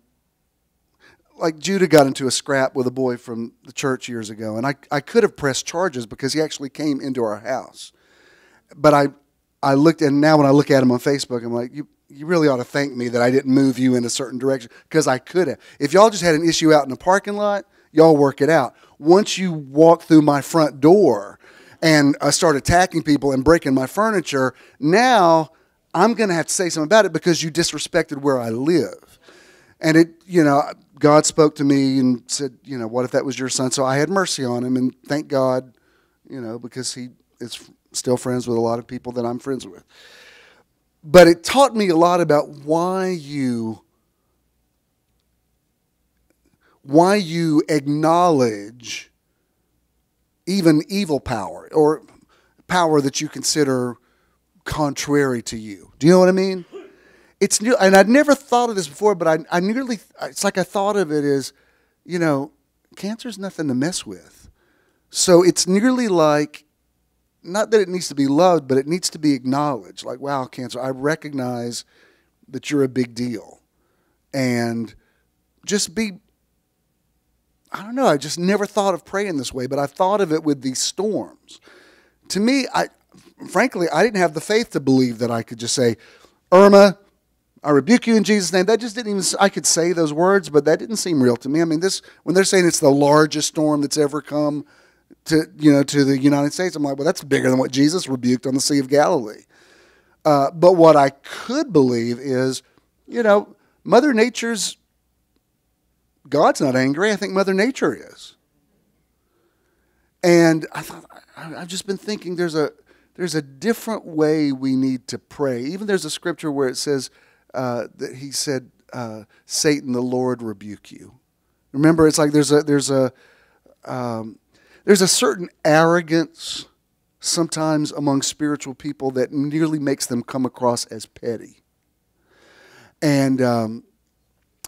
Judah got into a scrap with a boy from the church years ago, and I could have pressed charges because he actually came into our house. But I looked, and now when I look at him on Facebook, I'm like, you really ought to thank me that I didn't move you in a certain direction, because I could have. If y'all just had an issue out in the parking lot, y'all work it out. Once you walk through my front door and I start attacking people and breaking my furniture, now I'm going to have to say something about it because you disrespected where I live. And God spoke to me and said, what if that was your son? So I had mercy on him, and thank God, because he is still friends with a lot of people that I'm friends with. But it taught me a lot about why you acknowledge even evil power or power that you consider contrary to you. Do you know what I mean? It's new, and I'd never thought of this before, but it's like I thought of it as, cancer's nothing to mess with. So it's nearly like, not that it needs to be loved, but it needs to be acknowledged. Like, wow, cancer, I recognize that you're a big deal. And just I don't know, I just never thought of praying this way, but I thought of it with these storms. To me, frankly, I didn't have the faith to believe that I could just say, Irma, I rebuke you in Jesus' name. That just didn't even, I could say those words, but that didn't seem real to me. I mean, when they're saying it's the largest storm that's ever come to the United States, I'm like, well, that's bigger than what Jesus rebuked on the Sea of Galilee. But what I could believe is, Mother Nature's, God's not angry. I think Mother Nature is. And I thought, I've just been thinking there's a different way we need to pray. Even there's a scripture where it says that he said, Satan, the Lord rebuke you. Remember, it's like there's a certain arrogance sometimes among spiritual people that nearly makes them come across as petty. And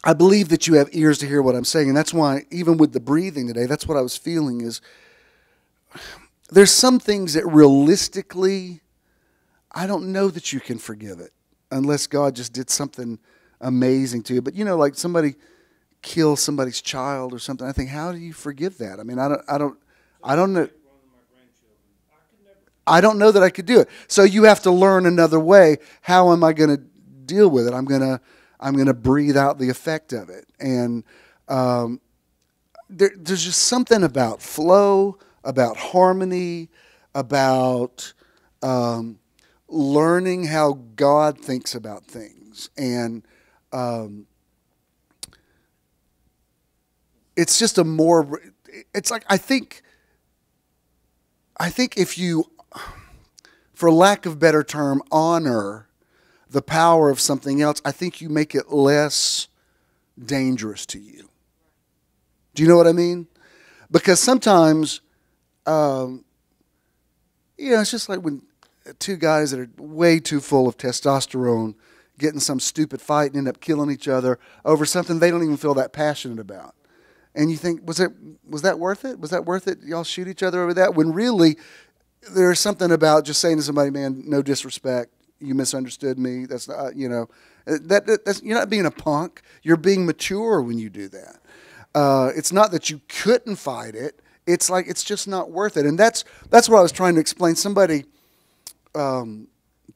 I believe that you have ears to hear what I'm saying, and that's why even with the breathing today, that's what I was feeling is there's some things that realistically, I don't know that you can forgive it unless God just did something amazing to you. But you know, like somebody kills somebody's child or something, I think, how do you forgive that? I mean, I don't know. I don't know that I could do it. So you have to learn another way. How am I going to deal with it? I'm going to breathe out the effect of it. And there's just something about flow, about harmony, about learning how God thinks about things. And it's just a more, it's like, I think if you, for lack of better term, honor the power of something else, I think you make it less dangerous to you. Do you know what I mean? Because sometimes, it's just like when two guys that are way too full of testosterone get in some stupid fight and end up killing each other over something they don't even feel that passionate about. And you think, was that worth it? Was that worth it? Y'all shoot each other over that? When really, there's something about just saying to somebody, man, no disrespect. You misunderstood me. That's not, that's, you're not being a punk. You're being mature when you do that. It's not that you couldn't fight it. It's like it's just not worth it. And that's what I was trying to explain. Somebody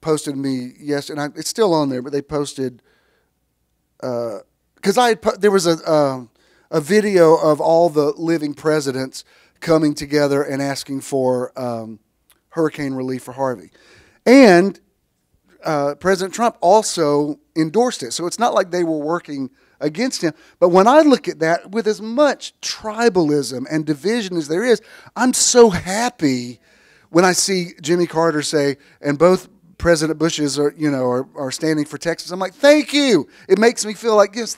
posted me yesterday, and it's still on there, but they posted because there was a video of all the living presidents coming together and asking for hurricane relief for Harvey. And President Trump also endorsed it. So it's not like they were working against him. But when I look at that, with as much tribalism and division as there is, I'm so happy when I see Jimmy Carter say, and both President Bushes are standing for Texas. I'm like, thank you. It makes me feel like, yes,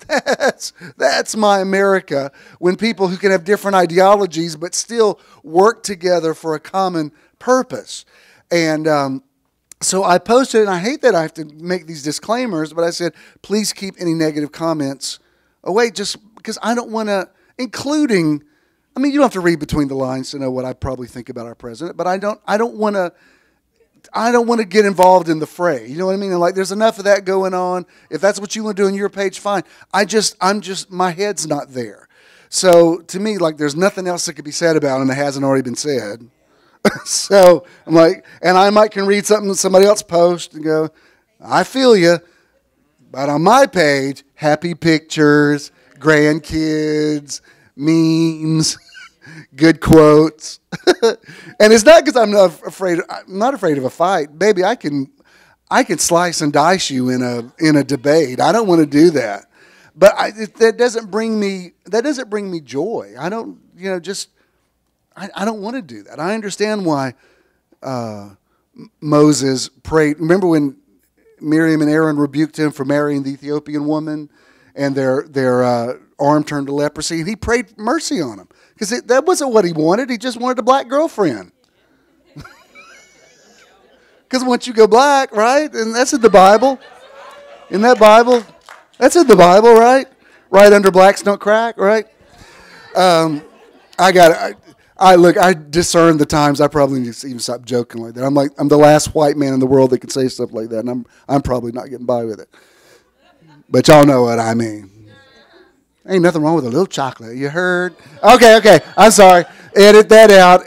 that's my America. When people who can have different ideologies but still work together for a common purpose. And so I posted, and I hate that I have to make these disclaimers, but I said, please keep any negative comments away, just because I don't want to, including, I mean, you don't have to read between the lines to know what I probably think about our president, but I don't want to get involved in the fray. You know what I mean? And like, there's enough of that going on. If that's what you want to do on your page, fine. My head's not there. So to me, like, there's nothing else that could be said about him that hasn't already been said. So I'm like, and I can read something that somebody else posts and go, I feel you. But on my page, happy pictures, grandkids, memes, good quotes. And it's not because I'm not afraid of a fight. Baby, I can slice and dice you in a debate. I don't want to do that. But that doesn't bring me joy. I don't, I don't want to do that. I understand why Moses prayed. Remember when Miriam and Aaron rebuked him for marrying the Ethiopian woman, and their arm turned to leprosy, and he prayed mercy on him because that wasn't what he wanted. He just wanted a black girlfriend. Because once you go black, right, and that's in the Bible. In that Bible, that's in the Bible, right? Right under blacks don't crack, right? I discern the times. I probably need to even stop joking like that. I'm the last white man in the world that can say stuff like that, and I'm probably not getting by with it. But y'all know what I mean. Ain't nothing wrong with a little chocolate. You heard? Okay. I'm sorry. Edit that out.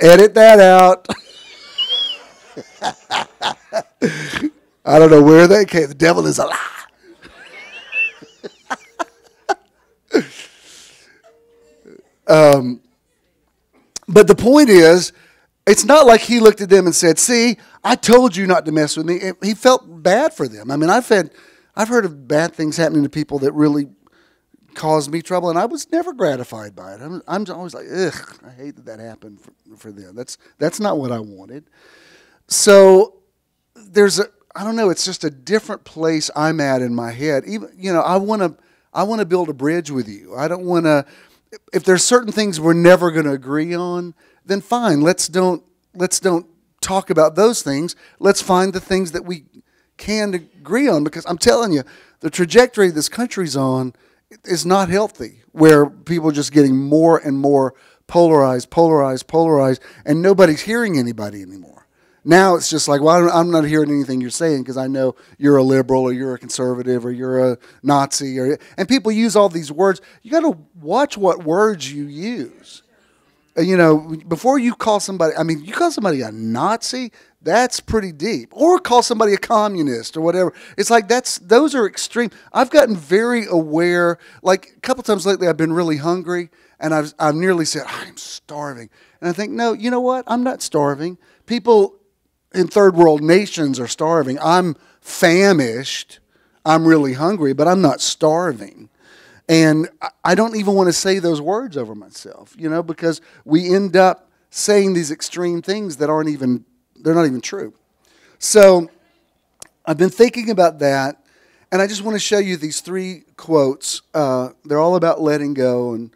I don't know where that came. The devil is a lie. But the point is, it's not like he looked at them and said, see, I told you not to mess with me. He felt bad for them. I mean, I've heard of bad things happening to people that really caused me trouble, and I was never gratified by it. I'm always like, ugh, I hate that happened for them. That's not what I wanted. So I don't know, it's just a different place I'm at in my head. Even, I want I want to build a bridge with you. I don't want to. If there's certain things we're never going to agree on, then fine. Let's don't talk about those things. Let's find the things that we can agree on, because I'm telling you, the trajectory this country's on is not healthy, where people are just getting more and more polarized, and nobody's hearing anybody anymore. Now it's just like, well, I'm not hearing anything you're saying because I know you're a liberal or you're a conservative or you're a Nazi. And people use all these words. You got to watch what words you use. Before you call somebody, you call somebody a Nazi, that's pretty deep. Or call somebody a communist or whatever. It's like those are extreme. I've gotten very aware, like a couple times lately I've been really hungry and I've nearly said, I'm starving. And I think, no, you know what? I'm not starving. People in third world nations are starving. I'm famished. I'm really hungry, but I'm not starving. And I don't even want to say those words over myself, because we end up saying these extreme things that they're not even true. So I've been thinking about that, and I just want to show you these 3 quotes. They're all about letting go, and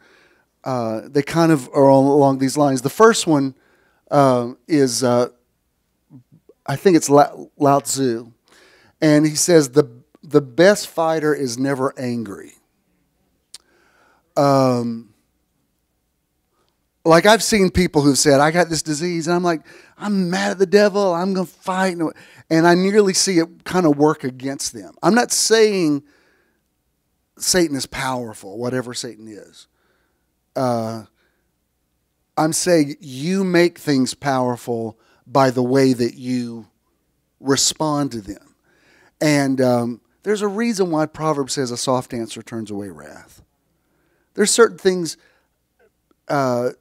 they kind of are all along these lines. The first one is, I think it's Lao Tzu, and he says, the best fighter is never angry. Like I've seen people who've said, I got this disease, and I'm like, I'm mad at the devil, I'm going to fight. And I nearly see it kind of work against them. I'm not saying Satan is powerful, whatever Satan is. I'm saying you make things powerful by the way that you respond to them. And there's a reason why Proverbs says a soft answer turns away wrath. There's certain things, like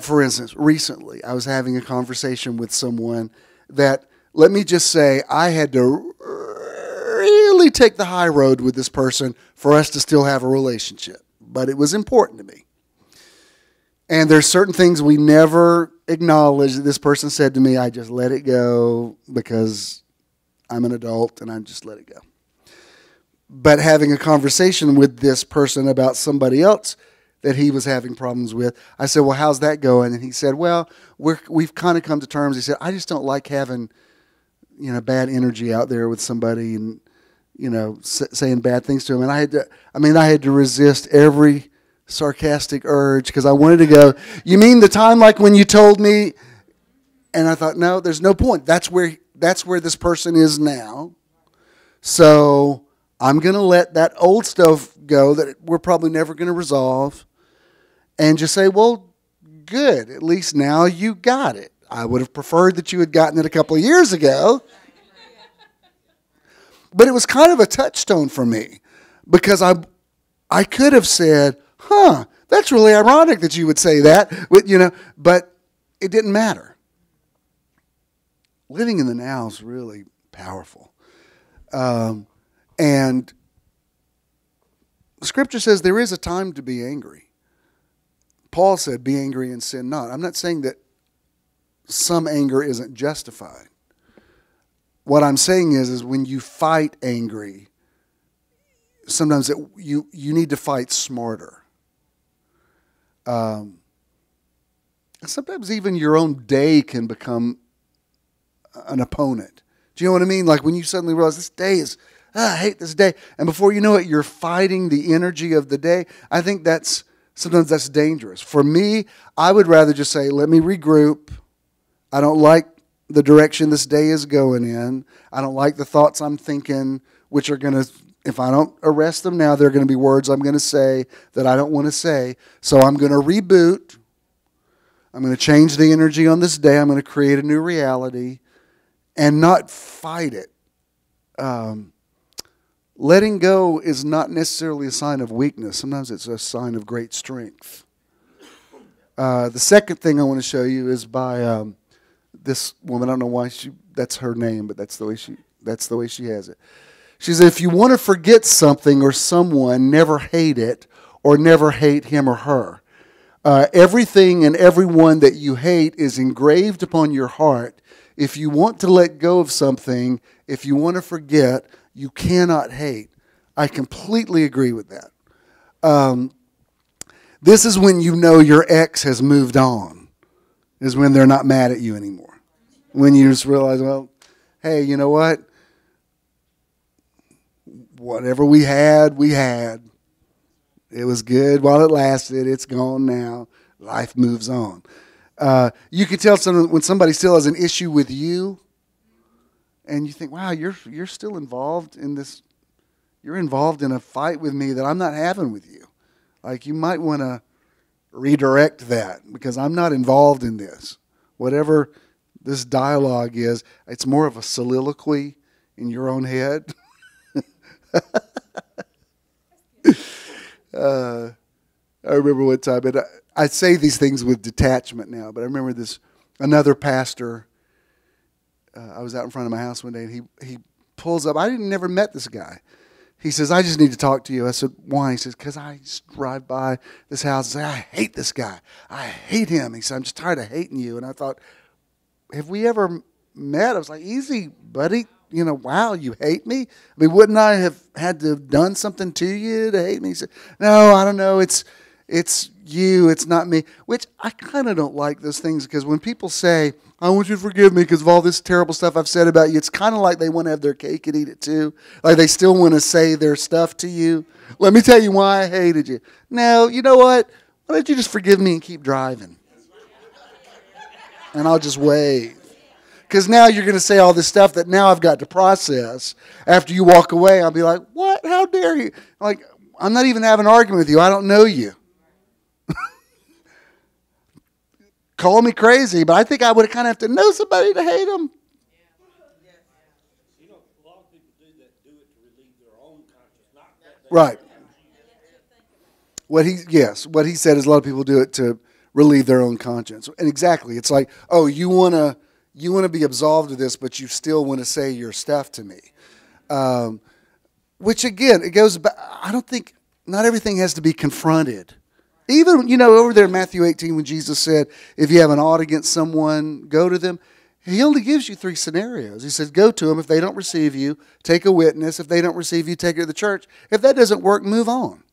for instance, recently I was having a conversation with someone that, let me just say, I had to really take the high road with this person for us to still have a relationship. But it was important to me. And there's certain things we never acknowledge that this person said to me. I just let it go because I'm an adult and I just let it go. But having a conversation with this person about somebody else that he was having problems with, I said, well, how's that going? And he said, well, we've kind of come to terms. He said, I just don't like having, bad energy out there with somebody and, saying bad things to him. And I had to resist every sarcastic urge because I wanted to go, you mean the time like when you told me? And I thought, no, there's no point. That's where this person is now. So I'm going to let that old stuff go that we're probably never going to resolve and just say, well, good. At least now you got it. I would have preferred that you had gotten it a couple of years ago. But it was kind of a touchstone for me because I could have said, that's really ironic that you would say that, but it didn't matter. Living in the now is really powerful. And Scripture says there is a time to be angry. Paul said, be angry and sin not. I'm not saying that some anger isn't justified. What I'm saying is when you fight angry, sometimes you need to fight smarter. Sometimes even your own day can become an opponent. Do you know what I mean? Like when you suddenly realize this day is, I hate this day. And before you know it, you're fighting the energy of the day. I think sometimes that's dangerous. For me, I would rather just say, let me regroup. I don't like the direction this day is going in. I don't like the thoughts I'm thinking, which are going to, if I don't arrest them now, there are going to be words I'm going to say that I don't want to say. So I'm going to reboot. I'm going to change the energy on this day. I'm going to create a new reality and not fight it. Letting go is not necessarily a sign of weakness. Sometimes it's a sign of great strength. The second thing I want to show you is by this woman. I don't know why that's her name, but that's the way she has it. She says, if you want to forget something or someone, never hate it or never hate him or her. Everything and everyone that you hate is engraved upon your heart. If you want to let go of something, if you want to forget, You cannot hate. I completely agree with that. This is when you know your ex has moved on, is when they're not mad at you anymore. When you just realize, well, hey, you know what? Whatever we had, we had. It was good while it lasted. It's gone now. Life moves on. You can tell when somebody still has an issue with you, and you think, wow, you're still involved in this. You're involved in a fight with me that I'm not having with you. Like, you might want to redirect that, because I'm not involved in this. Whatever this dialogue is, it's more of a soliloquy in your own head. I remember one time, and I say these things with detachment now, but I remember another pastor. I was out in front of my house one day, and he pulls up. I never met this guy. He says, I just need to talk to you. I said, why? He says, because I just drive by this house and say, I hate this guy. I hate him. He said, I'm just tired of hating you. And I thought, have we ever met? I was like, easy, buddy. You know, wow, you hate me? I mean, wouldn't I have had to have done something to you to hate me? He said, no, I don't know. It's you. It's not me. Which I kind of don't like those things, because when people say, I want you to forgive me because of all this terrible stuff I've said about you, it's kind of like they want to have their cake and eat it too. Like, they still want to say their stuff to you. Let me tell you why I hated you. No, you know what? Why don't you just forgive me and keep driving? And I'll just wave. Because now you're going to say all this stuff that now I've got to process. After you walk away, I'll be like, what? How dare you? Like, I'm not even having an argument with you. I don't know you. Call me crazy, but I think I would kind of have to know somebody to hate them. You know, a lot of people do it to relieve their own conscience, not that they Right. What he said is a lot of people do it to relieve their own conscience. And exactly, it's like, oh, you want to be absolved of this, but you still want to say your stuff to me. Which, again, it goes back. I don't think, not everything has to be confronted. Even, over there in Matthew 18, when Jesus said, if you have an ought against someone, go to them. He only gives you 3 scenarios. He says, go to them. If they don't receive you, take a witness. If they don't receive you, take it to the church. If that doesn't work, move on.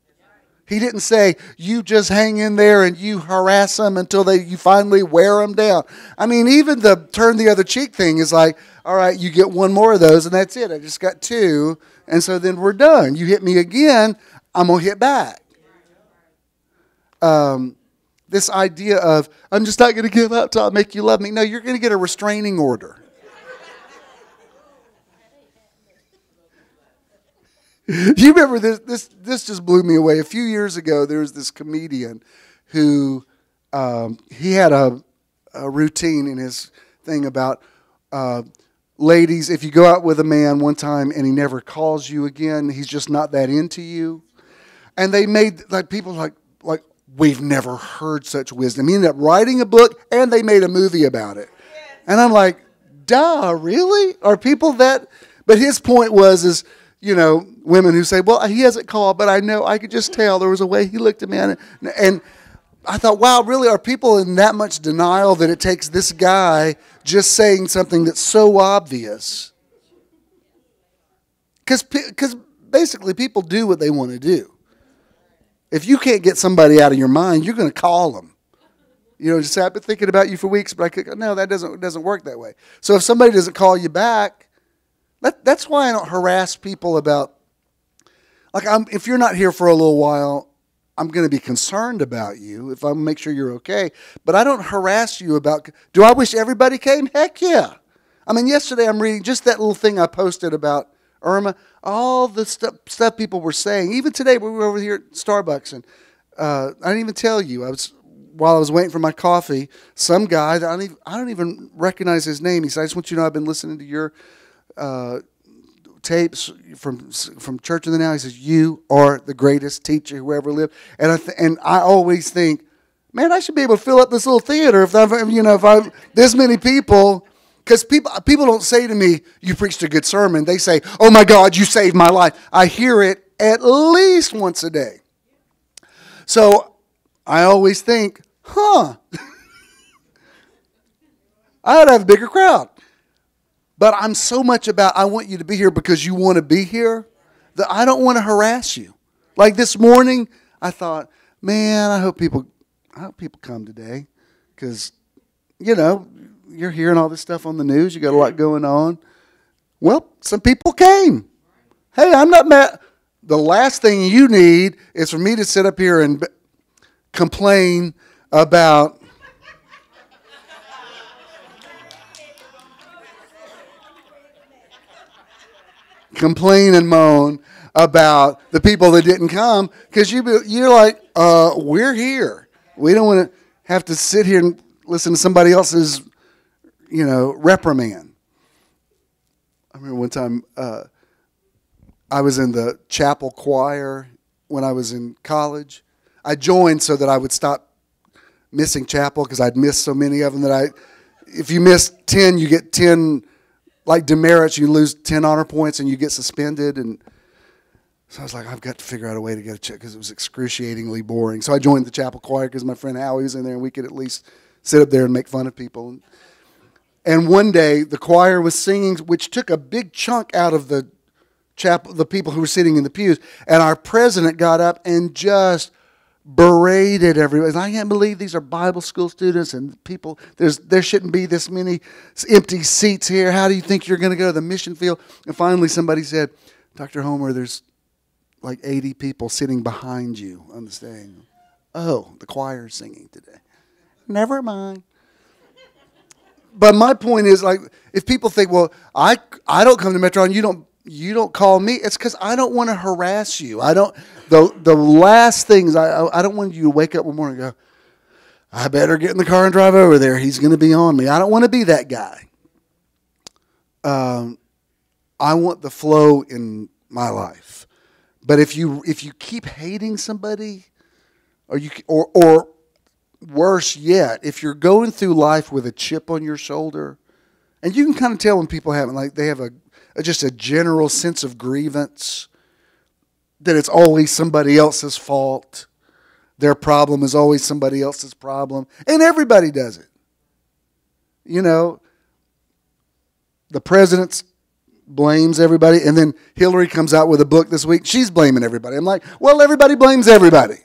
He didn't say, you just hang in there and you harass them until you finally wear them down. I mean, even the turn the other cheek thing is like, all right, you get 1 more of those, and that's it. I just got 2, and so then we're done. You hit me again, I'm going to hit back. This idea of, I'm just not going to give up till I make you love me. No, you're going to get a restraining order. You remember this just blew me away. A few years ago, there was this comedian who, he had a routine in his thing about, ladies, if you go out with a man one time and he never calls you again, he's just not that into you. And they made, people like, we've never heard such wisdom. He ended up writing a book, and they made a movie about it. And I'm like, duh, really? Are people that? But his point was, women who say, well, he hasn't called, but I know, I could just tell there was a way he looked at me. And I thought, wow, really, are people in that much denial that it takes this guy just saying something that's so obvious? Because basically people do what they want to do. If you can't get somebody out of your mind, you're going to call them. Just say, I've been thinking about you for weeks, but no, that doesn't work that way. So if somebody doesn't call you back, that's why I don't harass people about, if you're not here for a little while, I'm going to be concerned about you if I make sure you're okay. But I don't harass you about, do I wish everybody came? Heck yeah. I mean, yesterday I'm reading just that little thing I posted about Irma, all the stuff people were saying. Even today, we were over here at Starbucks, and I didn't even tell you. While I was waiting for my coffee, some guy that I don't even recognize his name. He said, "I just want you to know I've been listening to your tapes from Church of the Now." He says, "You are the greatest teacher who ever lived." And I always think, man, I should be able to fill up this little theater if I'm this many people. Because people don't say to me, you preached a good sermon. They say, oh my God, you saved my life. I hear it at least once a day. So I always think, I ought to have a bigger crowd. But I'm so much about I want you to be here because you want to be here that I don't want to harass you. Like this morning, I thought, man, I hope people come today because, you know, you're hearing all this stuff on the news. You got a lot going on. Well, some people came. Hey, I'm not mad. The last thing you need is for me to sit up here and complain about complain and moan about the people that didn't come because you're like, we're here. We don't want to have to sit here and listen to somebody else's, reprimand. I remember one time I was in the chapel choir when I was in college. I joined so that I would stop missing chapel because I'd missed so many of them that if you miss 10, you get 10 like demerits. You lose 10 honor points and you get suspended. And so I was like, I've got to figure out a way to get a check because it was excruciatingly boring. So I joined the chapel choir because my friend Howie was in there and we could at least sit up there and make fun of people. And one day the choir was singing, which took a big chunk out of the chapel, the people who were sitting in the pews. And our president got up and just berated everybody. I can't believe these are Bible school students and people. There shouldn't be this many empty seats here. How do you think you're going to go to the mission field? And finally somebody said, Dr. Homer, there's like 80 people sitting behind you on the stage. Oh, the choir's singing today. Never mind. But my point is, like, if people think, well, I don't come to Metron, you don't call me, it's because I don't want to harass you. The last things, I don't want you to wake up one morning and go, I better get in the car and drive over there. He's going to be on me. I don't want to be that guy. I want the flow in my life. But if you keep hating somebody, or worse yet, if you're going through life with a chip on your shoulder, and you can kind of tell when people have it, like they have just a general sense of grievance, that it's always somebody else's fault. Their problem is always somebody else's problem. And everybody does it. The president blames everybody, and then Hillary comes out with a book this week. She's blaming everybody. I'm like, well, everybody blames everybody.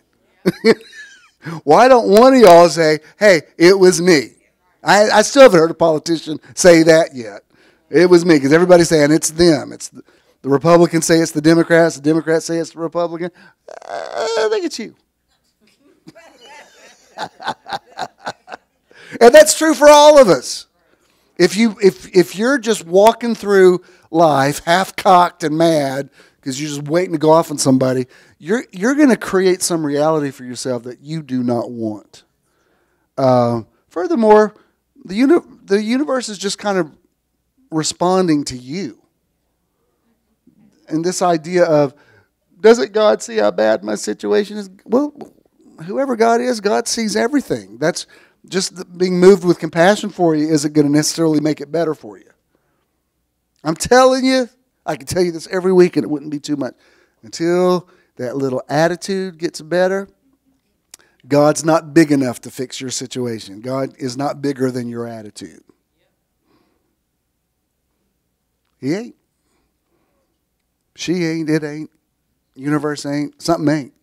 Why don't one of y'all say, hey, it was me? I still haven't heard a politician say that yet. It was me, because everybody's saying it's them. It's the Republicans say it's the Democrats say it's the Republican. I think it's you. And that's true for all of us. If you're just walking through life half-cocked and mad because you're just waiting to go off on somebody, you're going to create some reality for yourself that you do not want. Furthermore, the universe is just kind of responding to you. And this idea of, doesn't God see how bad my situation is? Well, whoever God is, God sees everything. That's just being moved with compassion for you isn't going to necessarily make it better for you. I'm telling you, I can tell you this every week and it wouldn't be too much. Until that little attitude gets better, God's not big enough to fix your situation. God is not bigger than your attitude. He ain't. She ain't. It ain't. Universe ain't. Something ain't.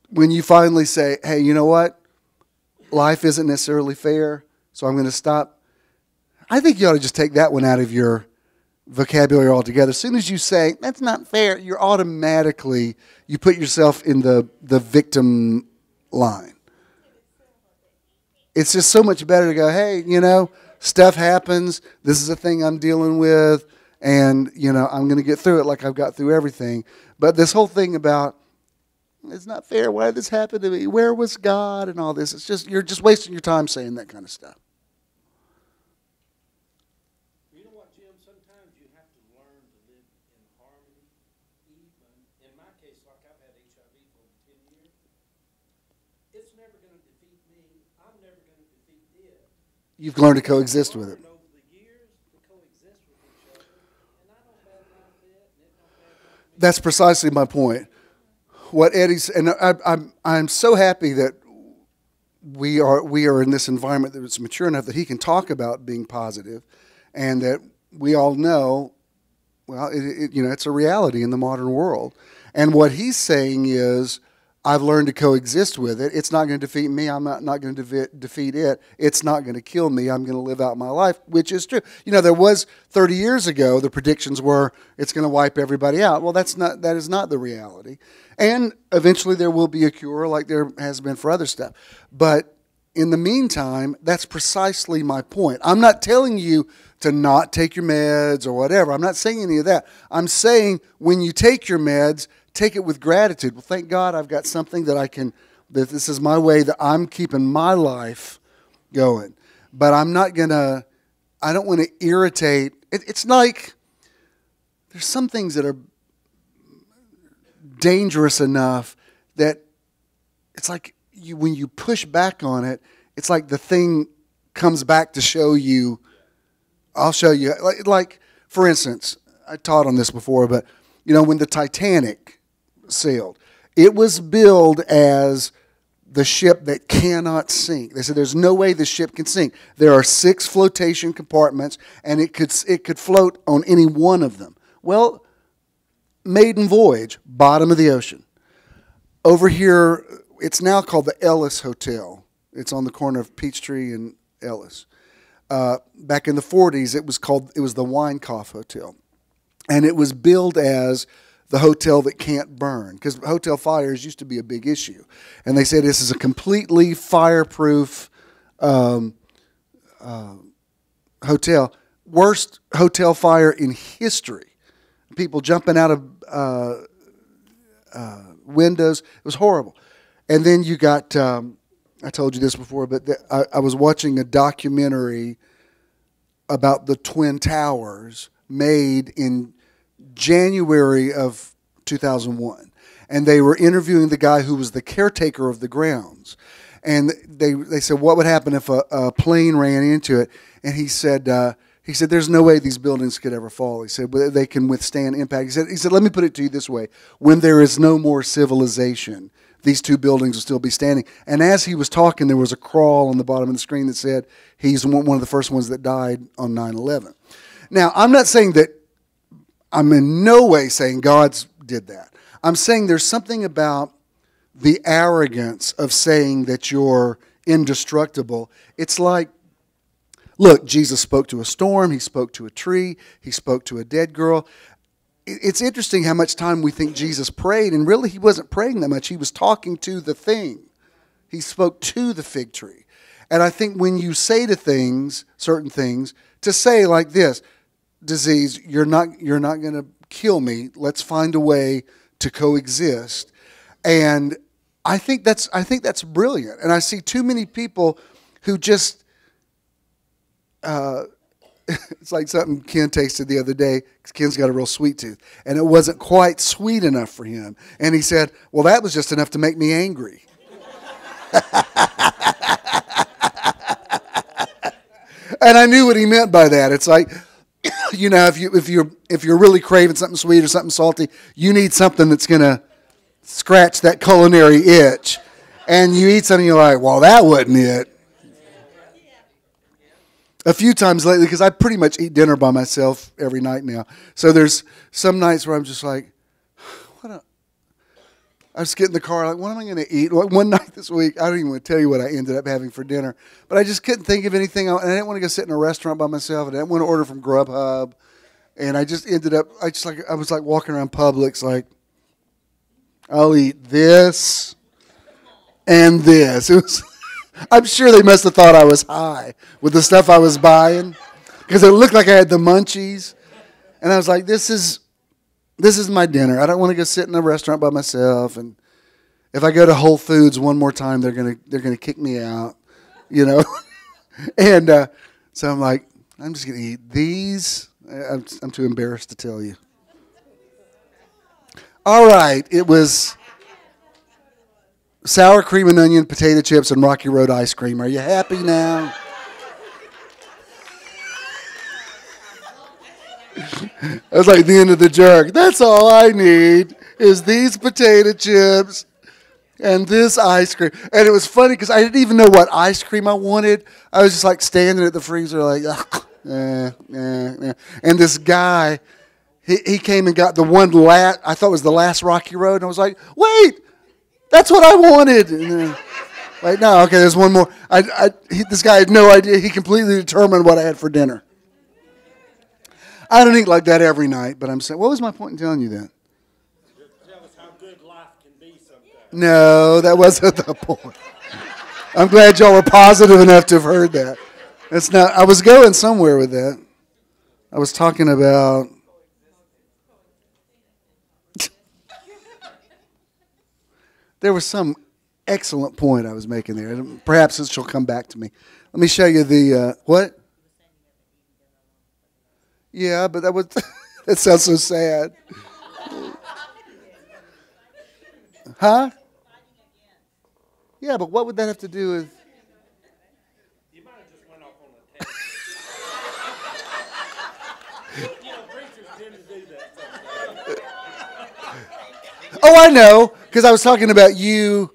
When you finally say, hey, you know what? Life isn't necessarily fair, so I'm going to stop. I think you ought to just take that one out of your vocabulary altogether. As soon as you say, that's not fair, you put yourself in the victim line. It's just so much better to go, hey, stuff happens. This is a thing I'm dealing with. And, I'm going to get through it like I've got through everything. But this whole thing about, it's not fair, why did this happen to me? Where was God? And all this. It's just, you're just wasting your time saying that kind of stuff. You know what, Jim? Sometimes you have to learn to live in harmony. Even, in my case, like I've had HIV for over 10 years. It's never going to defeat me. I'm never going to defeat it. You've learned to coexist with it. That's precisely my point. What Eddie's, and I'm so happy that we are in this environment that's mature enough that he can talk about being positive, and that we all know, well, it's a reality in the modern world. And what he's saying is, I've learned to coexist with it. It's not going to defeat me. I'm not going to defeat it. It's not going to kill me. I'm going to live out my life, which is true. There was 30 years ago, the predictions were it's going to wipe everybody out. Well, that is not the reality. And eventually there will be a cure like there has been for other stuff. But in the meantime, that's precisely my point. I'm not telling you to not take your meds or whatever. I'm not saying any of that. I'm saying when you take your meds, take it with gratitude. Well, thank God I've got something that that this is my way that I'm keeping my life going. But I don't want to irritate. It's like there's some things that are dangerous enough that it's like when you push back on it, it's like the thing comes back to show you. I'll show you. Like for instance, I taught on this before, but when the Titanic sailed, it was billed as the ship that cannot sink. They said there's no way the ship can sink. There are 6 flotation compartments, and it could float on any one of them. Well, maiden voyage, bottom of the ocean. Over here, it's now called the Ellis Hotel. It's on the corner of Peachtree and Ellis. Back in the 40s, it was the Weinkauf Hotel, and it was billed as the hotel that can't burn, because hotel fires used to be a big issue. And they said this is a completely fireproof hotel. Worst hotel fire in history. People jumping out of windows. It was horrible. And then you got, I told you this before, but I was watching a documentary about the Twin Towers made in January of 2001, and they were interviewing the guy who was the caretaker of the grounds, and they said what would happen if a plane ran into it, and he said there's no way these buildings could ever fall. He said they can withstand impact. He said let me put it to you this way: when there is no more civilization, these 2 buildings will still be standing. And as he was talking, there was a crawl on the bottom of the screen that said he's one of the first ones that died on 9/11. Now, I'm in no way saying God's did that. I'm saying there's something about the arrogance of saying that you're indestructible. It's like, look, Jesus spoke to a storm. He spoke to a tree. He spoke to a dead girl. It's interesting how much time we think Jesus prayed, and really he wasn't praying that much. He was talking to the thing. He spoke to the fig tree. And I think when you say to things, certain things, to say like this, disease, you're not going to kill me. Let's find a way to coexist. And I think that's brilliant. And I see too many people who just it's like something Ken tasted the other day, because Ken's got a real sweet tooth, and it wasn't quite sweet enough for him. And he said, well, that was just enough to make me angry. And I knew what he meant by that. It's like, if you're really craving something sweet or something salty, you need something that's going to scratch that culinary itch. And you eat something, you're like, well, that wasn't it. A few times lately, because I pretty much eat dinner by myself every night now. So there's some nights where I'm just like, I just get in the car, like, what am I going to eat? One night this week, I don't even want to tell you what I ended up having for dinner. But I just couldn't think of anything. And I didn't want to go sit in a restaurant by myself. And I didn't want to order from Grubhub. And I just ended up, I was like walking around Publix, like, I'll eat this and this. It was, I'm sure they must have thought I was high with the stuff I was buying, because it looked like I had the munchies. And I was like, this is my dinner. I don't want to go sit in a restaurant by myself. And if I go to Whole Foods one more time, they're gonna kick me out, And so I'm like, I'm just gonna eat these. I'm too embarrassed to tell you. All right, it was sour cream and onion, potato chips, and Rocky Road ice cream. Are you happy now? That's like the end of the jerk. That's all I need is these potato chips And this ice cream. And it was funny because I didn't even know what ice cream I wanted. I was just like standing at the freezer like, And this guy, he came and got the one I thought was the last Rocky Road. And I was like, wait, that's what I wanted. And then, like, no, okay, there's one more. This guy had no idea. He completely determined what I had for dinner. I don't eat like that every night, but I'm saying, what was my point in telling you that? Tell us how good life can be sometimes. No, that wasn't the point. I'm glad y'all were positive enough to have heard that. That's not. I was going somewhere with that. I was talking about. There was some excellent point I was making there. Perhaps she'll come back to me. Let me show you the what? Yeah, but that sounds so sad. Huh? Yeah, but what would that have to do with? You might have just went off on a tangent. Preachers tend to do that sometimes. Oh, I know, because I was talking about you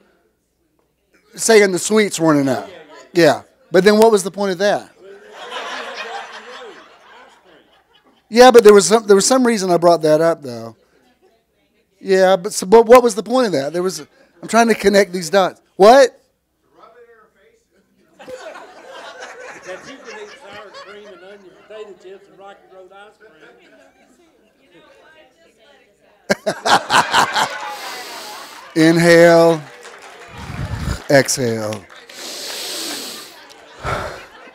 saying the sweets weren't enough. Yeah, but then what was the point of that? Yeah, but there was some reason I brought that up though. Yeah, but what was the point of that? I'm trying to connect these dots. What? Rub it in her face. That you can eat sour cream and onion potato chips and Rocky Road ice cream. Inhale. Exhale.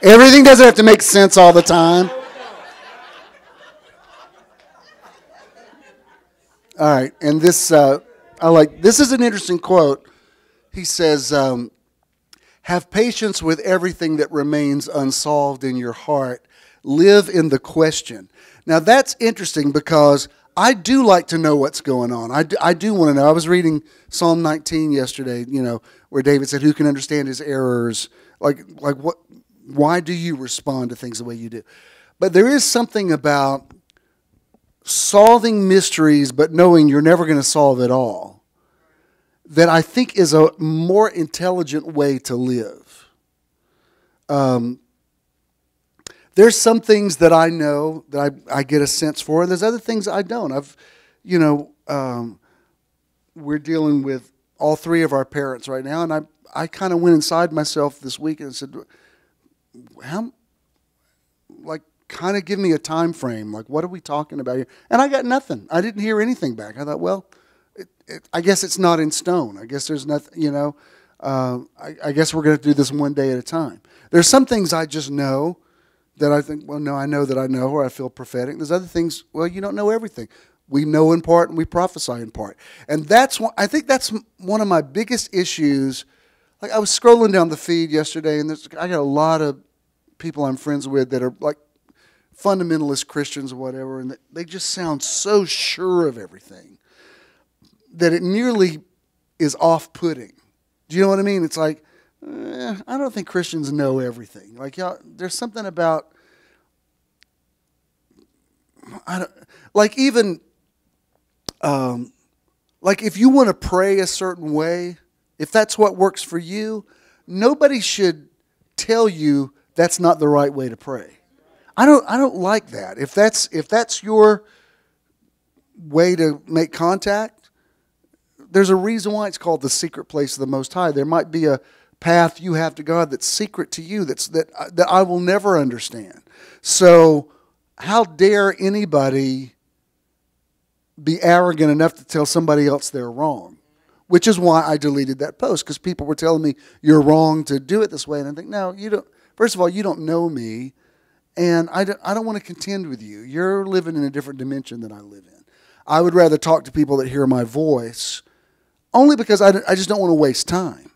Everything doesn't have to make sense all the time. All right, and this this is an interesting quote. He says, have patience with everything that remains unsolved in your heart. Live in the question. Now that's interesting because I do like to know what's going on. I do want to know. I was reading Psalm 19 yesterday, where David said, who can understand his errors? Like what? Why do you respond to things the way you do? But there is something about solving mysteries but knowing you're never going to solve it all that I think is a more intelligent way to live. There's some things that I know that I get a sense for, and there's other things I don't. We're dealing with all three of our parents right now, and I kind of went inside myself this week and said, kind of give me a time frame. Like, what are we talking about here? And I got nothing. I didn't hear anything back. I thought, well, I guess it's not in stone. I guess there's nothing, I guess we're going to do this one day at a time. There's some things I just know that I think, well, no, I know that I know, or I feel prophetic. There's other things, well, you don't know everything. We know in part and we prophesy in part. And I think that's one of my biggest issues. Like, I was scrolling down the feed yesterday, and I got a lot of people I'm friends with that are like fundamentalist Christians or whatever, and they just sound so sure of everything that it nearly is off-putting. Do you know what I mean? It's like, I don't think Christians know everything. Like, there's something about, like if you want to pray a certain way, if that's what works for you, nobody should tell you that's not the right way to pray. I don't like that. If that's your way to make contact, there's a reason why it's called the secret place of the Most High. There might be a path you have to God that's secret to you, that I will never understand. So how dare anybody be arrogant enough to tell somebody else they're wrong? Which is why I deleted that post, because people were telling me you're wrong to do it this way, and I think, no, you don't. First of all, you don't know me. And I don't want to contend with you. You're living in a different dimension than I live in. I would rather talk to people that hear my voice, only because I just don't want to waste time.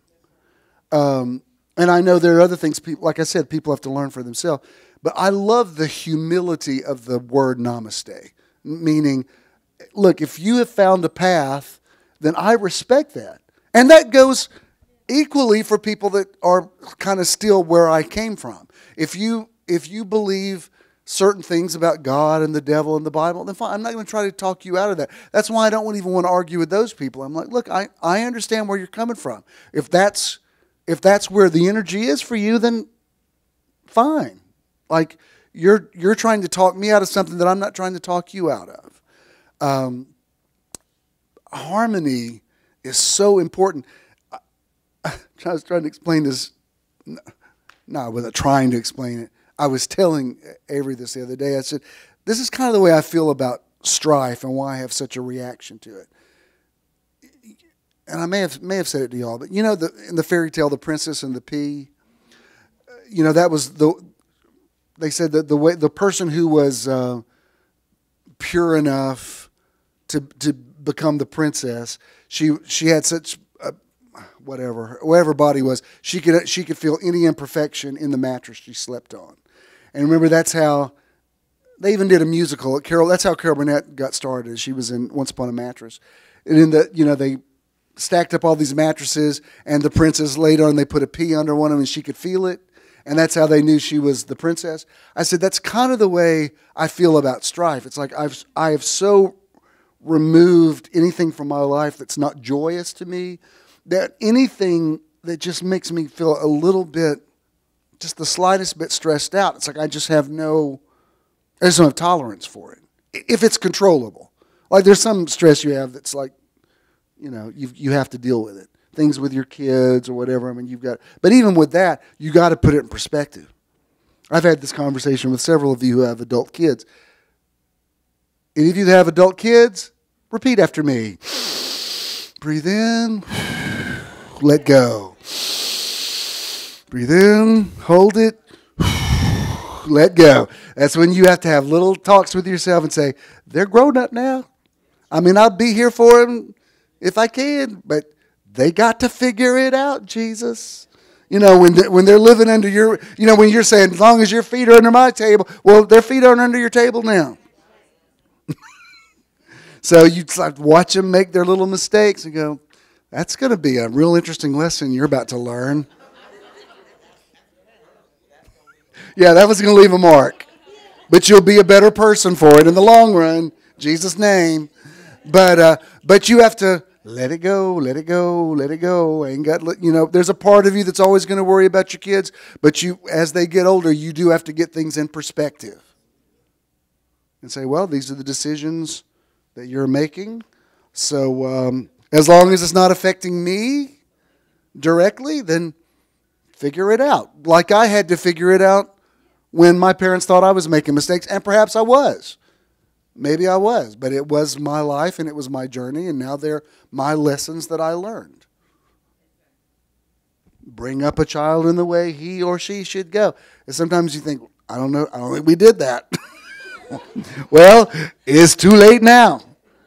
And I know there are other things, like I said, people have to learn for themselves. But I love the humility of the word namaste, meaning, look, if you have found a path, then I respect that. And that goes equally for people that are kind of still where I came from. If you believe certain things about God and the devil and the Bible, then fine. I'm not going to try to talk you out of that. That's why I don't even want to argue with those people. I'm like, look, I understand where you're coming from. If that's where the energy is for you, then fine. Like, you're trying to talk me out of something that I'm not trying to talk you out of. Harmony is so important. I was trying to explain this. No, I wasn't trying to explain it. I was telling Avery this the other day. I said, this is kind of the way I feel about strife and why I have such a reaction to it. And I may have said it to y'all, but you know, in the fairy tale, The Princess and the Pea, you know, that was they said that the person who was pure enough to become the princess, she had such whatever her body was, she could feel any imperfection in the mattress she slept on. And remember, that's how they even did a musical. That's how Carol Burnett got started. She was in Once Upon a Mattress, and they stacked up all these mattresses, and the princess laid on. They put a pea under one of them, and she could feel it, and that's how they knew she was the princess. I said that's kind of the way I feel about strife. It's like I have so removed anything from my life that's not joyous to me, that anything that just makes me feel a little bit, just the slightest bit stressed out, it's like I just don't have tolerance for it. If it's controllable. Like there's some stress you have that's like, you know, you have to deal with it. Things with your kids or whatever. I mean, but even with that, you got to put it in perspective. I've had this conversation with several of you who have adult kids. Any of you that have adult kids, repeat after me. Breathe in, let go. Breathe in, hold it, let go. That's when you have to have little talks with yourself and say, they're grown up now. I mean, I'll be here for them if I can, but they got to figure it out, Jesus. You know, when they're living under your, you know, when you're saying, as long as your feet are under my table, well, their feet aren't under your table now. So you like watch them make their little mistakes and go, that's going to be a real interesting lesson you're about to learn. Yeah, that was going to leave a mark. But you'll be a better person for it in the long run. Jesus' name. But you have to let it go, let it go, let it go. There's a part of you that's always going to worry about your kids, but as they get older, you do have to get things in perspective. And say, well, these are the decisions that you're making. So as long as it's not affecting me directly, then figure it out. Like I had to figure it out when my parents thought I was making mistakes, and perhaps I was. Maybe I was, but it was my life and it was my journey, and now they're my lessons that I learned. Bring up a child in the way he or she should go. And sometimes you think, I don't think we did that. Well, it's too late now.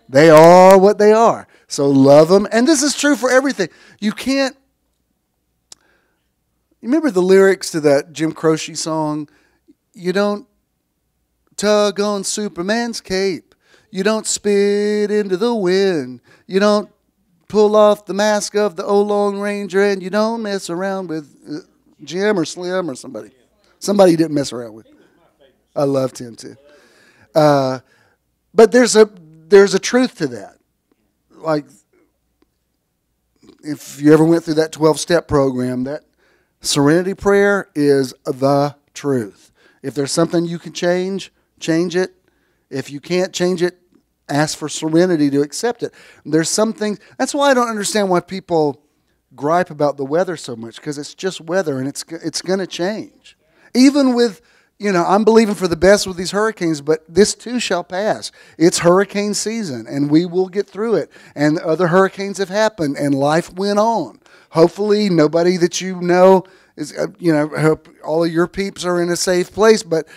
They are what they are. So love them. And this is true for everything. You remember the lyrics to that Jim Croce song? You don't tug on Superman's cape. You don't spit into the wind. You don't pull off the mask of the old Lone Ranger, and you don't mess around with Jim or Slim or somebody. Somebody you didn't mess around with. I loved him too. But there's a truth to that. Like, if you ever went through that 12-step program, that serenity prayer is the truth. If there's something you can change it. If you can't change it, ask for serenity to accept it. There's some things. That's why I don't understand why people gripe about the weather so much, because it's just weather and it's going to change. Even with, I'm believing for the best with these hurricanes, but this too shall pass. It's hurricane season, and we will get through it. And other hurricanes have happened, and life went on. Hopefully, nobody that you know is, hope all of your peeps are in a safe place. But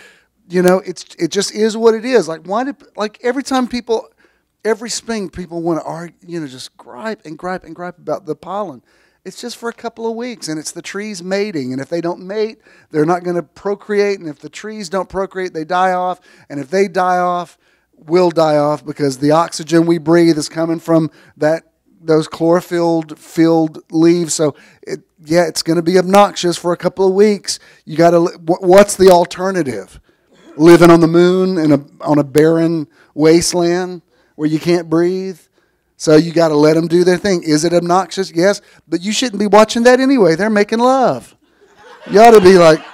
it just is what it is. Like every spring people want to argue, just gripe about the pollen. It's just for a couple of weeks, and it's the trees mating. And if they don't mate, they're not going to procreate. And if the trees don't procreate, they die off. And if they die off, we'll die off, because the oxygen we breathe is coming from those chlorophyll-filled leaves. So, it's going to be obnoxious for a couple of weeks. You got to. What's the alternative? living on the moon on a barren wasteland where you can't breathe. So you got to let them do their thing. Is it obnoxious? Yes, but you shouldn't be watching that anyway. They're making love. You ought to be like,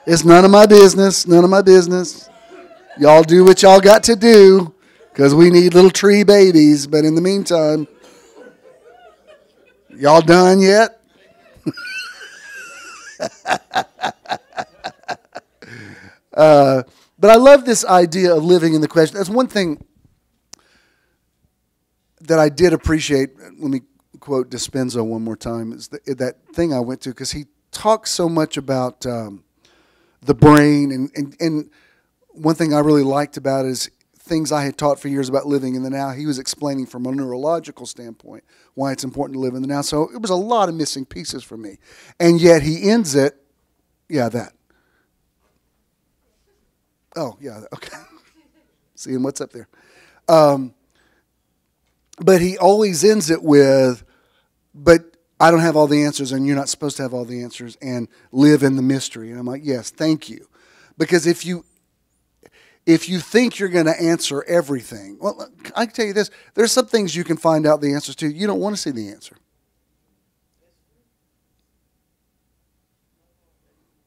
it's none of my business, none of my business. Y'all do what y'all got to do because we need little tree babies. But in the meantime, y'all done yet? But I love this idea of living in the question. That's one thing that I did appreciate. Let me quote Dispenza one more time. Is that thing I went to, because he talks so much about the brain. And one thing I really liked about it is things I had taught for years about living in the now. He was explaining from a neurological standpoint why it's important to live in the now. So it was a lot of missing pieces for me. And yet he ends it, that. Oh, yeah, okay. Seeing what's up there. But he always ends it with, but I don't have all the answers, and you're not supposed to have all the answers, and live in the mystery. And I'm like, yes, thank you. Because if you think you're going to answer everything, well, I can tell you this, there's some things you can find out the answers to. You don't want to see the answer.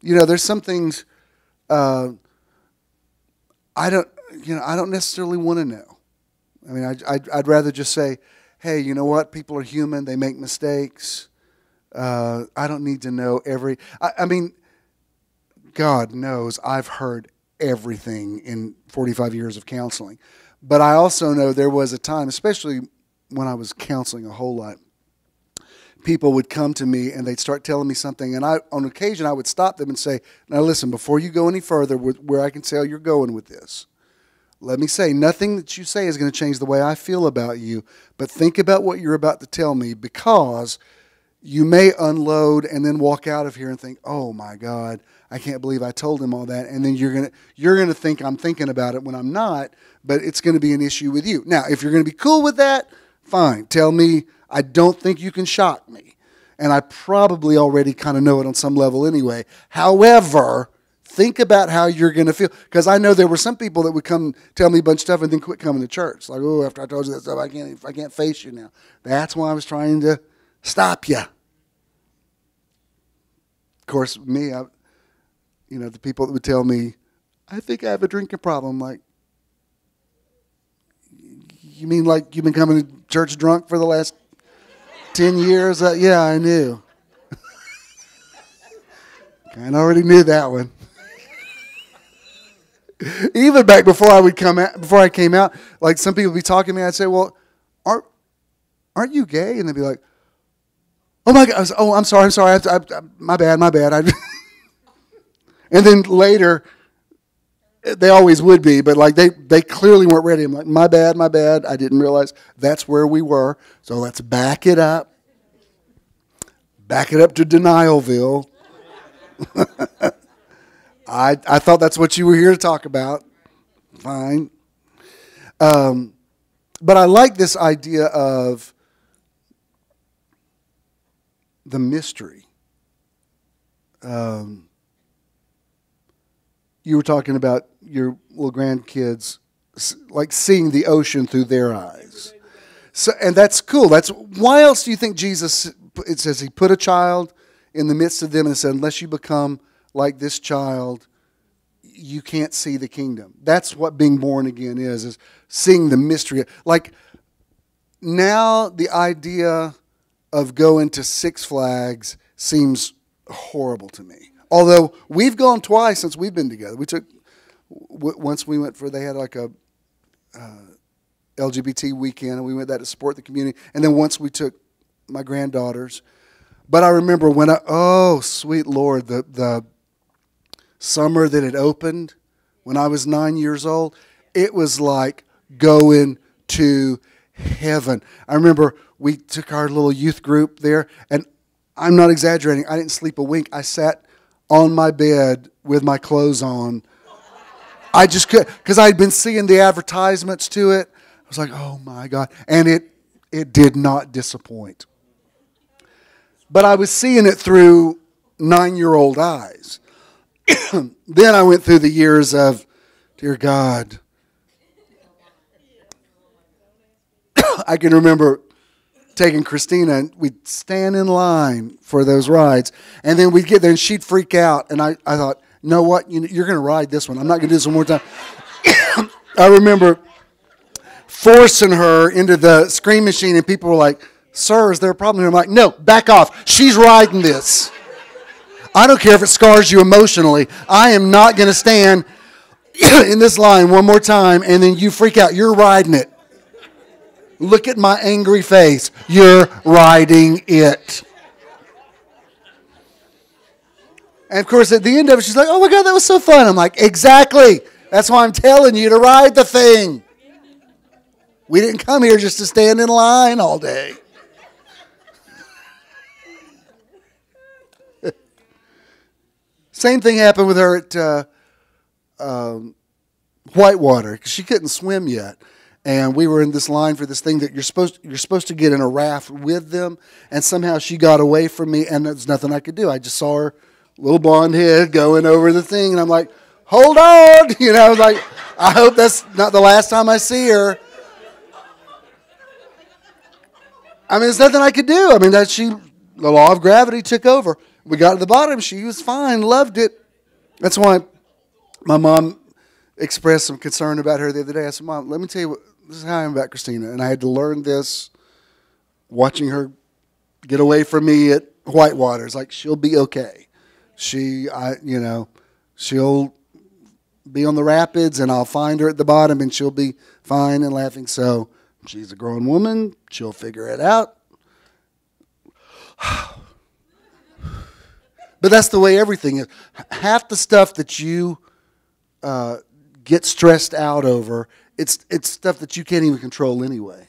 There's some things I don't necessarily want to know. I mean, I'd rather just say, hey, you know what? People are human. They make mistakes. I don't need to know every. I mean, God knows I've heard everything in 45 years of counseling. But I also know there was a time, especially when I was counseling a whole lot, people would come to me and they'd start telling me something, and on occasion I would stop them and say, now listen, before you go any further where I can tell you're going with this, let me say, nothing that you say is going to change the way I feel about you, but think about what you're about to tell me, because you may unload and then walk out of here and think, oh my God, I can't believe I told him all that, and then you're gonna think I'm thinking about it when I'm not, but it's going to be an issue with you. Now, if you're going to be cool with that, fine, tell me. I don't think you can shock me. And I probably already kind of know it on some level anyway. However, think about how you're going to feel. Because I know there were some people that would come tell me a bunch of stuff and then quit coming to church. Like, oh, after I told you that stuff, I can't face you now. That's why I was trying to stop you. Of course, me, the people that would tell me, I think I have a drinking problem. Like, you mean like you've been coming to church drunk for the last 10 years? Yeah, I knew. Kind of already knew that one. Even back before I came out, like some people would be talking to me, I'd say, well, aren't you gay? And they'd be like, oh my God, I'm sorry, my bad. And then later, they always would be, but like they clearly weren't ready. I'm like, my bad. I didn't realize that's where we were. So let's back it up. Back it up to Denialville. I thought that's what you were here to talk about. Fine. But I like this idea of the mystery. You were talking about your little grandkids, like seeing the ocean through their eyes. So, and that's cool. Why else do you think Jesus, it says he put a child in the midst of them and said, unless you become like this child, you can't see the kingdom. That's what being born again is seeing the mystery. Like now the idea of going to Six Flags seems horrible to me. Although we've gone twice since we've been together. Once we went they had like a LGBT weekend, and we went that to support the community. And then once we took my granddaughters. But I remember when oh, sweet Lord, the summer that it opened when I was 9 years old, it was like going to heaven. I remember we took our little youth group there, and I'm not exaggerating. I didn't sleep a wink. I sat on my bed with my clothes on. I just could, because I'd been seeing the advertisements to it. I was like, oh my God. And it did not disappoint. But I was seeing it through 9-year-old eyes. Then I went through the years of, dear God. I can remember taking Christina, and we'd stand in line for those rides. And then we'd get there, and she'd freak out. And I thought, you know what? You're going to ride this one. I'm not going to do this one more time. I remember forcing her into the screen machine, and people were like, sir, is there a problem here? I'm like, no, back off. She's riding this. I don't care if it scars you emotionally. I am not going to stand in this line one more time, and then you freak out. You're riding it. Look at my angry face. You're riding it. And of course, at the end of it, she's like, oh my God, that was so fun. I'm like, exactly. That's why I'm telling you to ride the thing. We didn't come here just to stand in line all day. Same thing happened with her at Whitewater, because she couldn't swim yet. And we were in this line for this thing that you're supposed to get in a raft with them, and somehow she got away from me, and there's nothing I could do. I just saw her little blonde head going over the thing, and I'm like, hold on, like, I hope that's not the last time I see her. I mean, there's nothing I could do. I mean, the law of gravity took over. We got to the bottom. She was fine, loved it. That's why my mom expressed some concern about her the other day. I said, Mom, let me tell you this is how I am about Christina. And I had to learn this watching her get away from me at Whitewater. It's like, she'll be okay. She'll be on the rapids, and I'll find her at the bottom, and she'll be fine and laughing. So she's a grown woman. She'll figure it out. But that's the way everything is. Half the stuff that you get stressed out over, it's stuff that you can't even control anyway.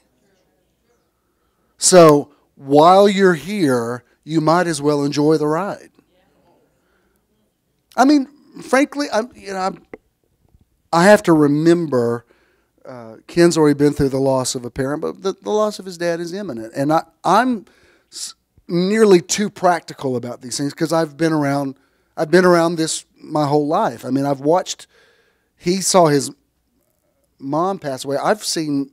So while you're here, you might as well enjoy the ride. I mean, frankly, I have to remember Ken's already been through the loss of a parent, but the loss of his dad is imminent, and I'm nearly too practical about these things because I've been around this my whole life. I mean, I've watched. He saw his mom pass away. I've seen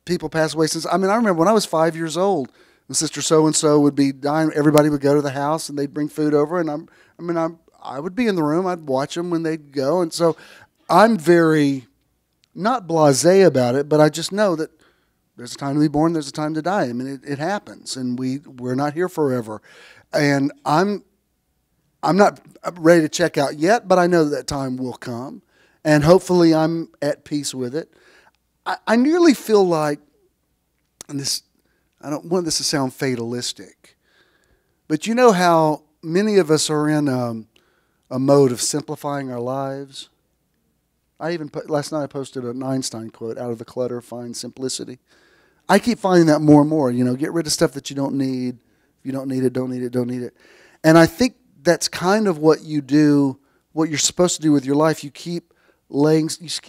people pass away since. I remember when I was 5 years old, and Sister so and so would be dying. Everybody would go to the house, and they'd bring food over, and I would be in the room. I'd watch them when they'd go, and so I'm very not blasé about it, but I just know that there's a time to be born, there's a time to die. I mean, it happens, and we're not here forever. And I'm not ready to check out yet, but I know that time will come, and hopefully I'm at peace with it. I nearly feel like, and I don't want this to sound fatalistic, but you know how many of us are in a mode of simplifying our lives? Last night I posted an Einstein quote, out of the clutter, find simplicity. I keep finding that more and more, get rid of stuff that you don't need. If you don't need it, don't need it, don't need it. And I think that's kind of what you do, what you're supposed to do with your life. You keep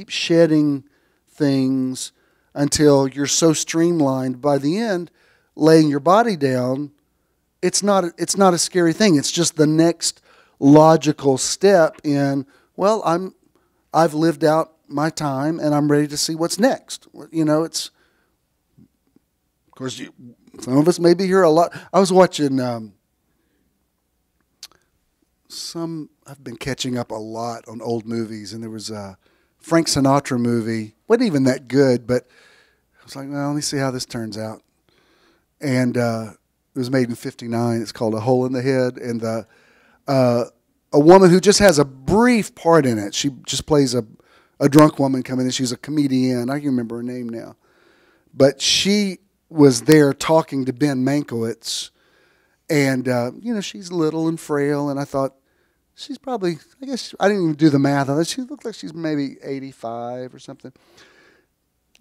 shedding things until you're so streamlined. By the end, laying your body down, it's not a scary thing. It's just the next logical step in, well, I've lived out my time and I'm ready to see what's next. It's, of course, some of us may be here a lot. I was watching I've been catching up a lot on old movies, and there was a Frank Sinatra movie. Wasn't even that good, but I was like, well, let me see how this turns out. And it was made in '59. It's called A Hole in the Head, and a woman who just has a brief part in it. She just plays a drunk woman coming in. She's a comedian. I can remember her name now. But she was there talking to Ben Mankiewicz. And, she's little and frail. And I thought, she's probably, I guess, I didn't even do the math on it. She looked like she's maybe 85 or something.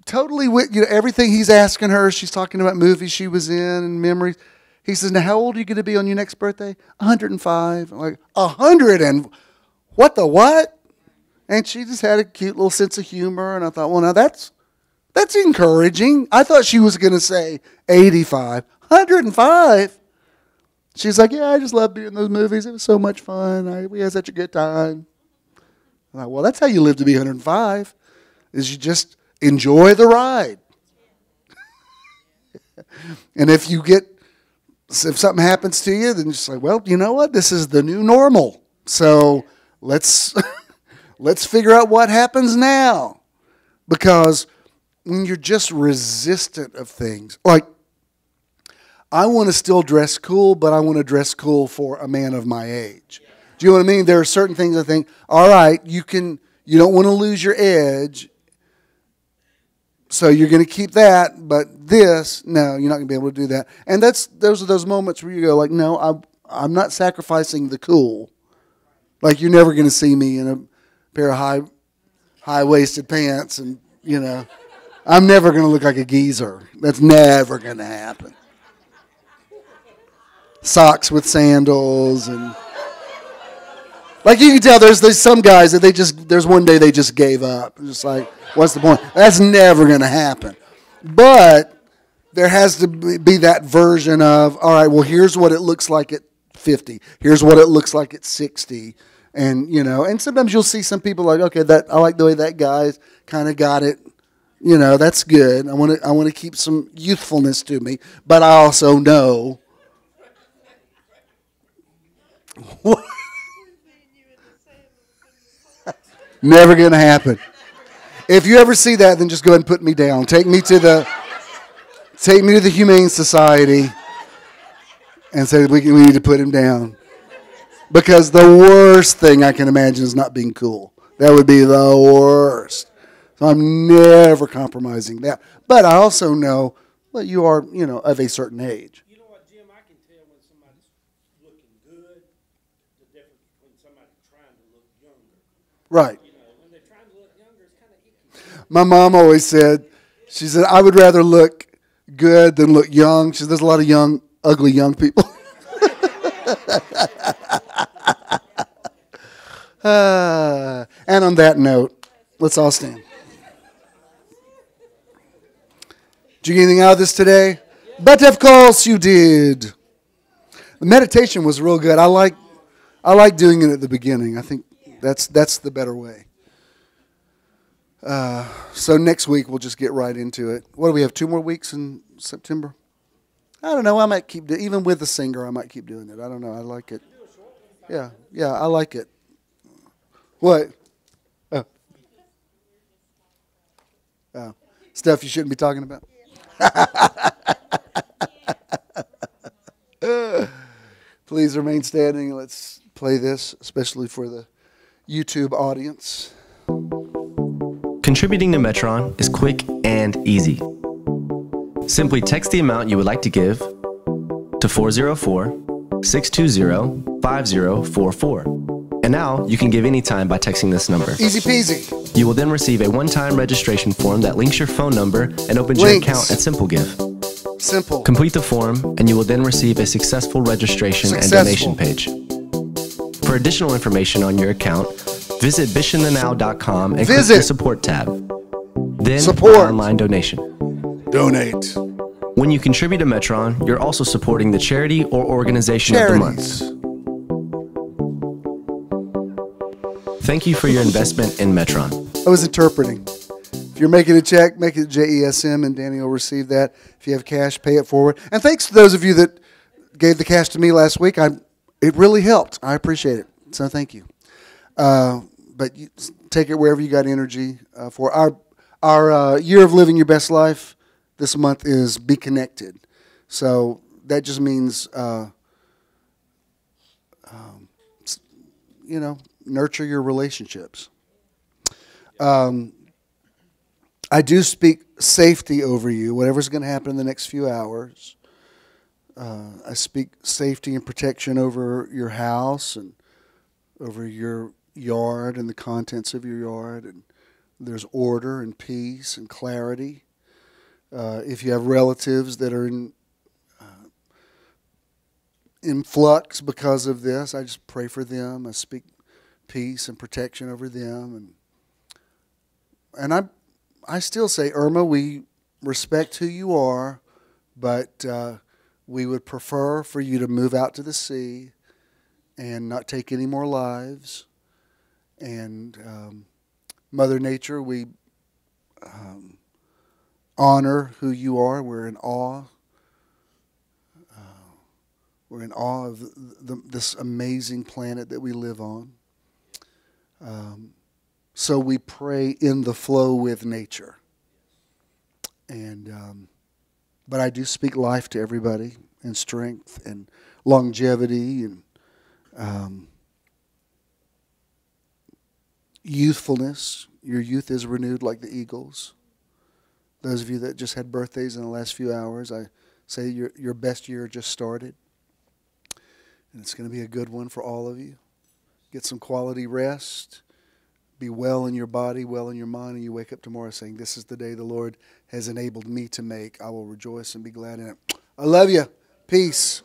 Totally, everything he's asking her, she's talking about movies she was in and memories. He says, now, how old are you going to be on your next birthday? 105. I'm like, 100 and what the what? And she just had a cute little sense of humor. And I thought, well, now that's encouraging. I thought she was going to say 85. 105. She's like, yeah, I just love being in those movies. It was so much fun. We had such a good time. I'm like, well, that's how you live to be 105, is you just enjoy the ride. And if something happens to you, then just like, well, you know what? This is the new normal. So let's figure out what happens now. Because when you're just resistant of things, like, I want to still dress cool, but I want to dress cool for a man of my age. Do you know what I mean? There are certain things I think, all right, you don't want to lose your edge, so you're going to keep that, but this, no, you're not going to be able to do that. And those are those moments where you go like, no, I'm not sacrificing the cool. Like, you're never going to see me in a pair of high-waisted pants, and, I'm never going to look like a geezer. That's never going to happen. Socks with sandals, and like, you can tell there's some guys that there's one day they just gave up. It's just like, what's the point? That's never going to happen. But there has to be that version of, all right, well, here's what it looks like at 50. Here's what it looks like at 60. And, and sometimes you'll see some people like, okay, I like the way that guy's kind of got it. That's good. I want to keep some youthfulness to me. But I also know never going to happen. If you ever see that, then just go ahead and put me down. Take me to the Humane Society and say we need to put him down. Because the worst thing I can imagine is not being cool. That would be the worst. So I'm never compromising that. But I also know that you are, of a certain age. You know what, Jim? I can tell when somebody's looking good, the difference between somebody trying to look younger. Right. When they're trying to look younger, it's kind of icky. My mom always said, she said, I would rather look good than look young. She said, there's a lot of ugly young people. And on that note, let's all stand. Did you get anything out of this today? But of course you did. The meditation was real good. I like doing it at the beginning. I think that's the better way. So next week we'll just get right into it. What do we have? 2 more weeks in September? I don't know. I might keep doing, even with the singer. I might keep doing it. I don't know. I like it. Yeah, I like it. What? Oh, stuff you shouldn't be talking about. Please remain standing. Let's play this, especially for the YouTube audience. Contributing to Metron is quick and easy. Simply text the amount you would like to give to 404-620-5044. And now you can give anytime by texting this number. Easy peasy. You will then receive a one-time registration form that links your phone number and opens your account at SimpleGive. Simple. Complete the form, and you will then receive a successful registration and donation page. For additional information on your account, visit bishandthenow.com and click the Support tab. Then Online Donation. Donate. When you contribute to Metron, you're also supporting the charity or organization of the month. Thank you for your investment in Metron. I was interpreting. If you're making a check, make it JESM, and Danny will receive that. If you have cash, pay it forward. And thanks to those of you that gave the cash to me last week. It really helped. I appreciate it. So thank you. But you take it wherever you got energy for. Our year of living your best life this month is be connected. So that just means, nurture your relationships. I do speak safety over you, whatever's going to happen in the next few hours. I speak safety and protection over your house and over your yard and the contents of your yard. And there's order and peace and clarity. If you have relatives that are in flux because of this, I just pray for them. I speak peace and protection over them. And I still say, Irma, we respect who you are, but We would prefer for you to move out to the sea and not take any more lives. And Mother Nature, we honor who you are. We're in awe. We're in awe of this amazing planet that we live on. So we pray in the flow with nature. And but I do speak life to everybody, and strength and longevity and youthfulness. Your youth is renewed like the eagles. Those of you that just had birthdays in the last few hours, I say your best year just started. And it's going to be a good one for all of you. Get some quality rest. Be well in your body, well in your mind, and you wake up tomorrow saying, this is the day the Lord has enabled me to make. I will rejoice and be glad in it. I love you. Peace.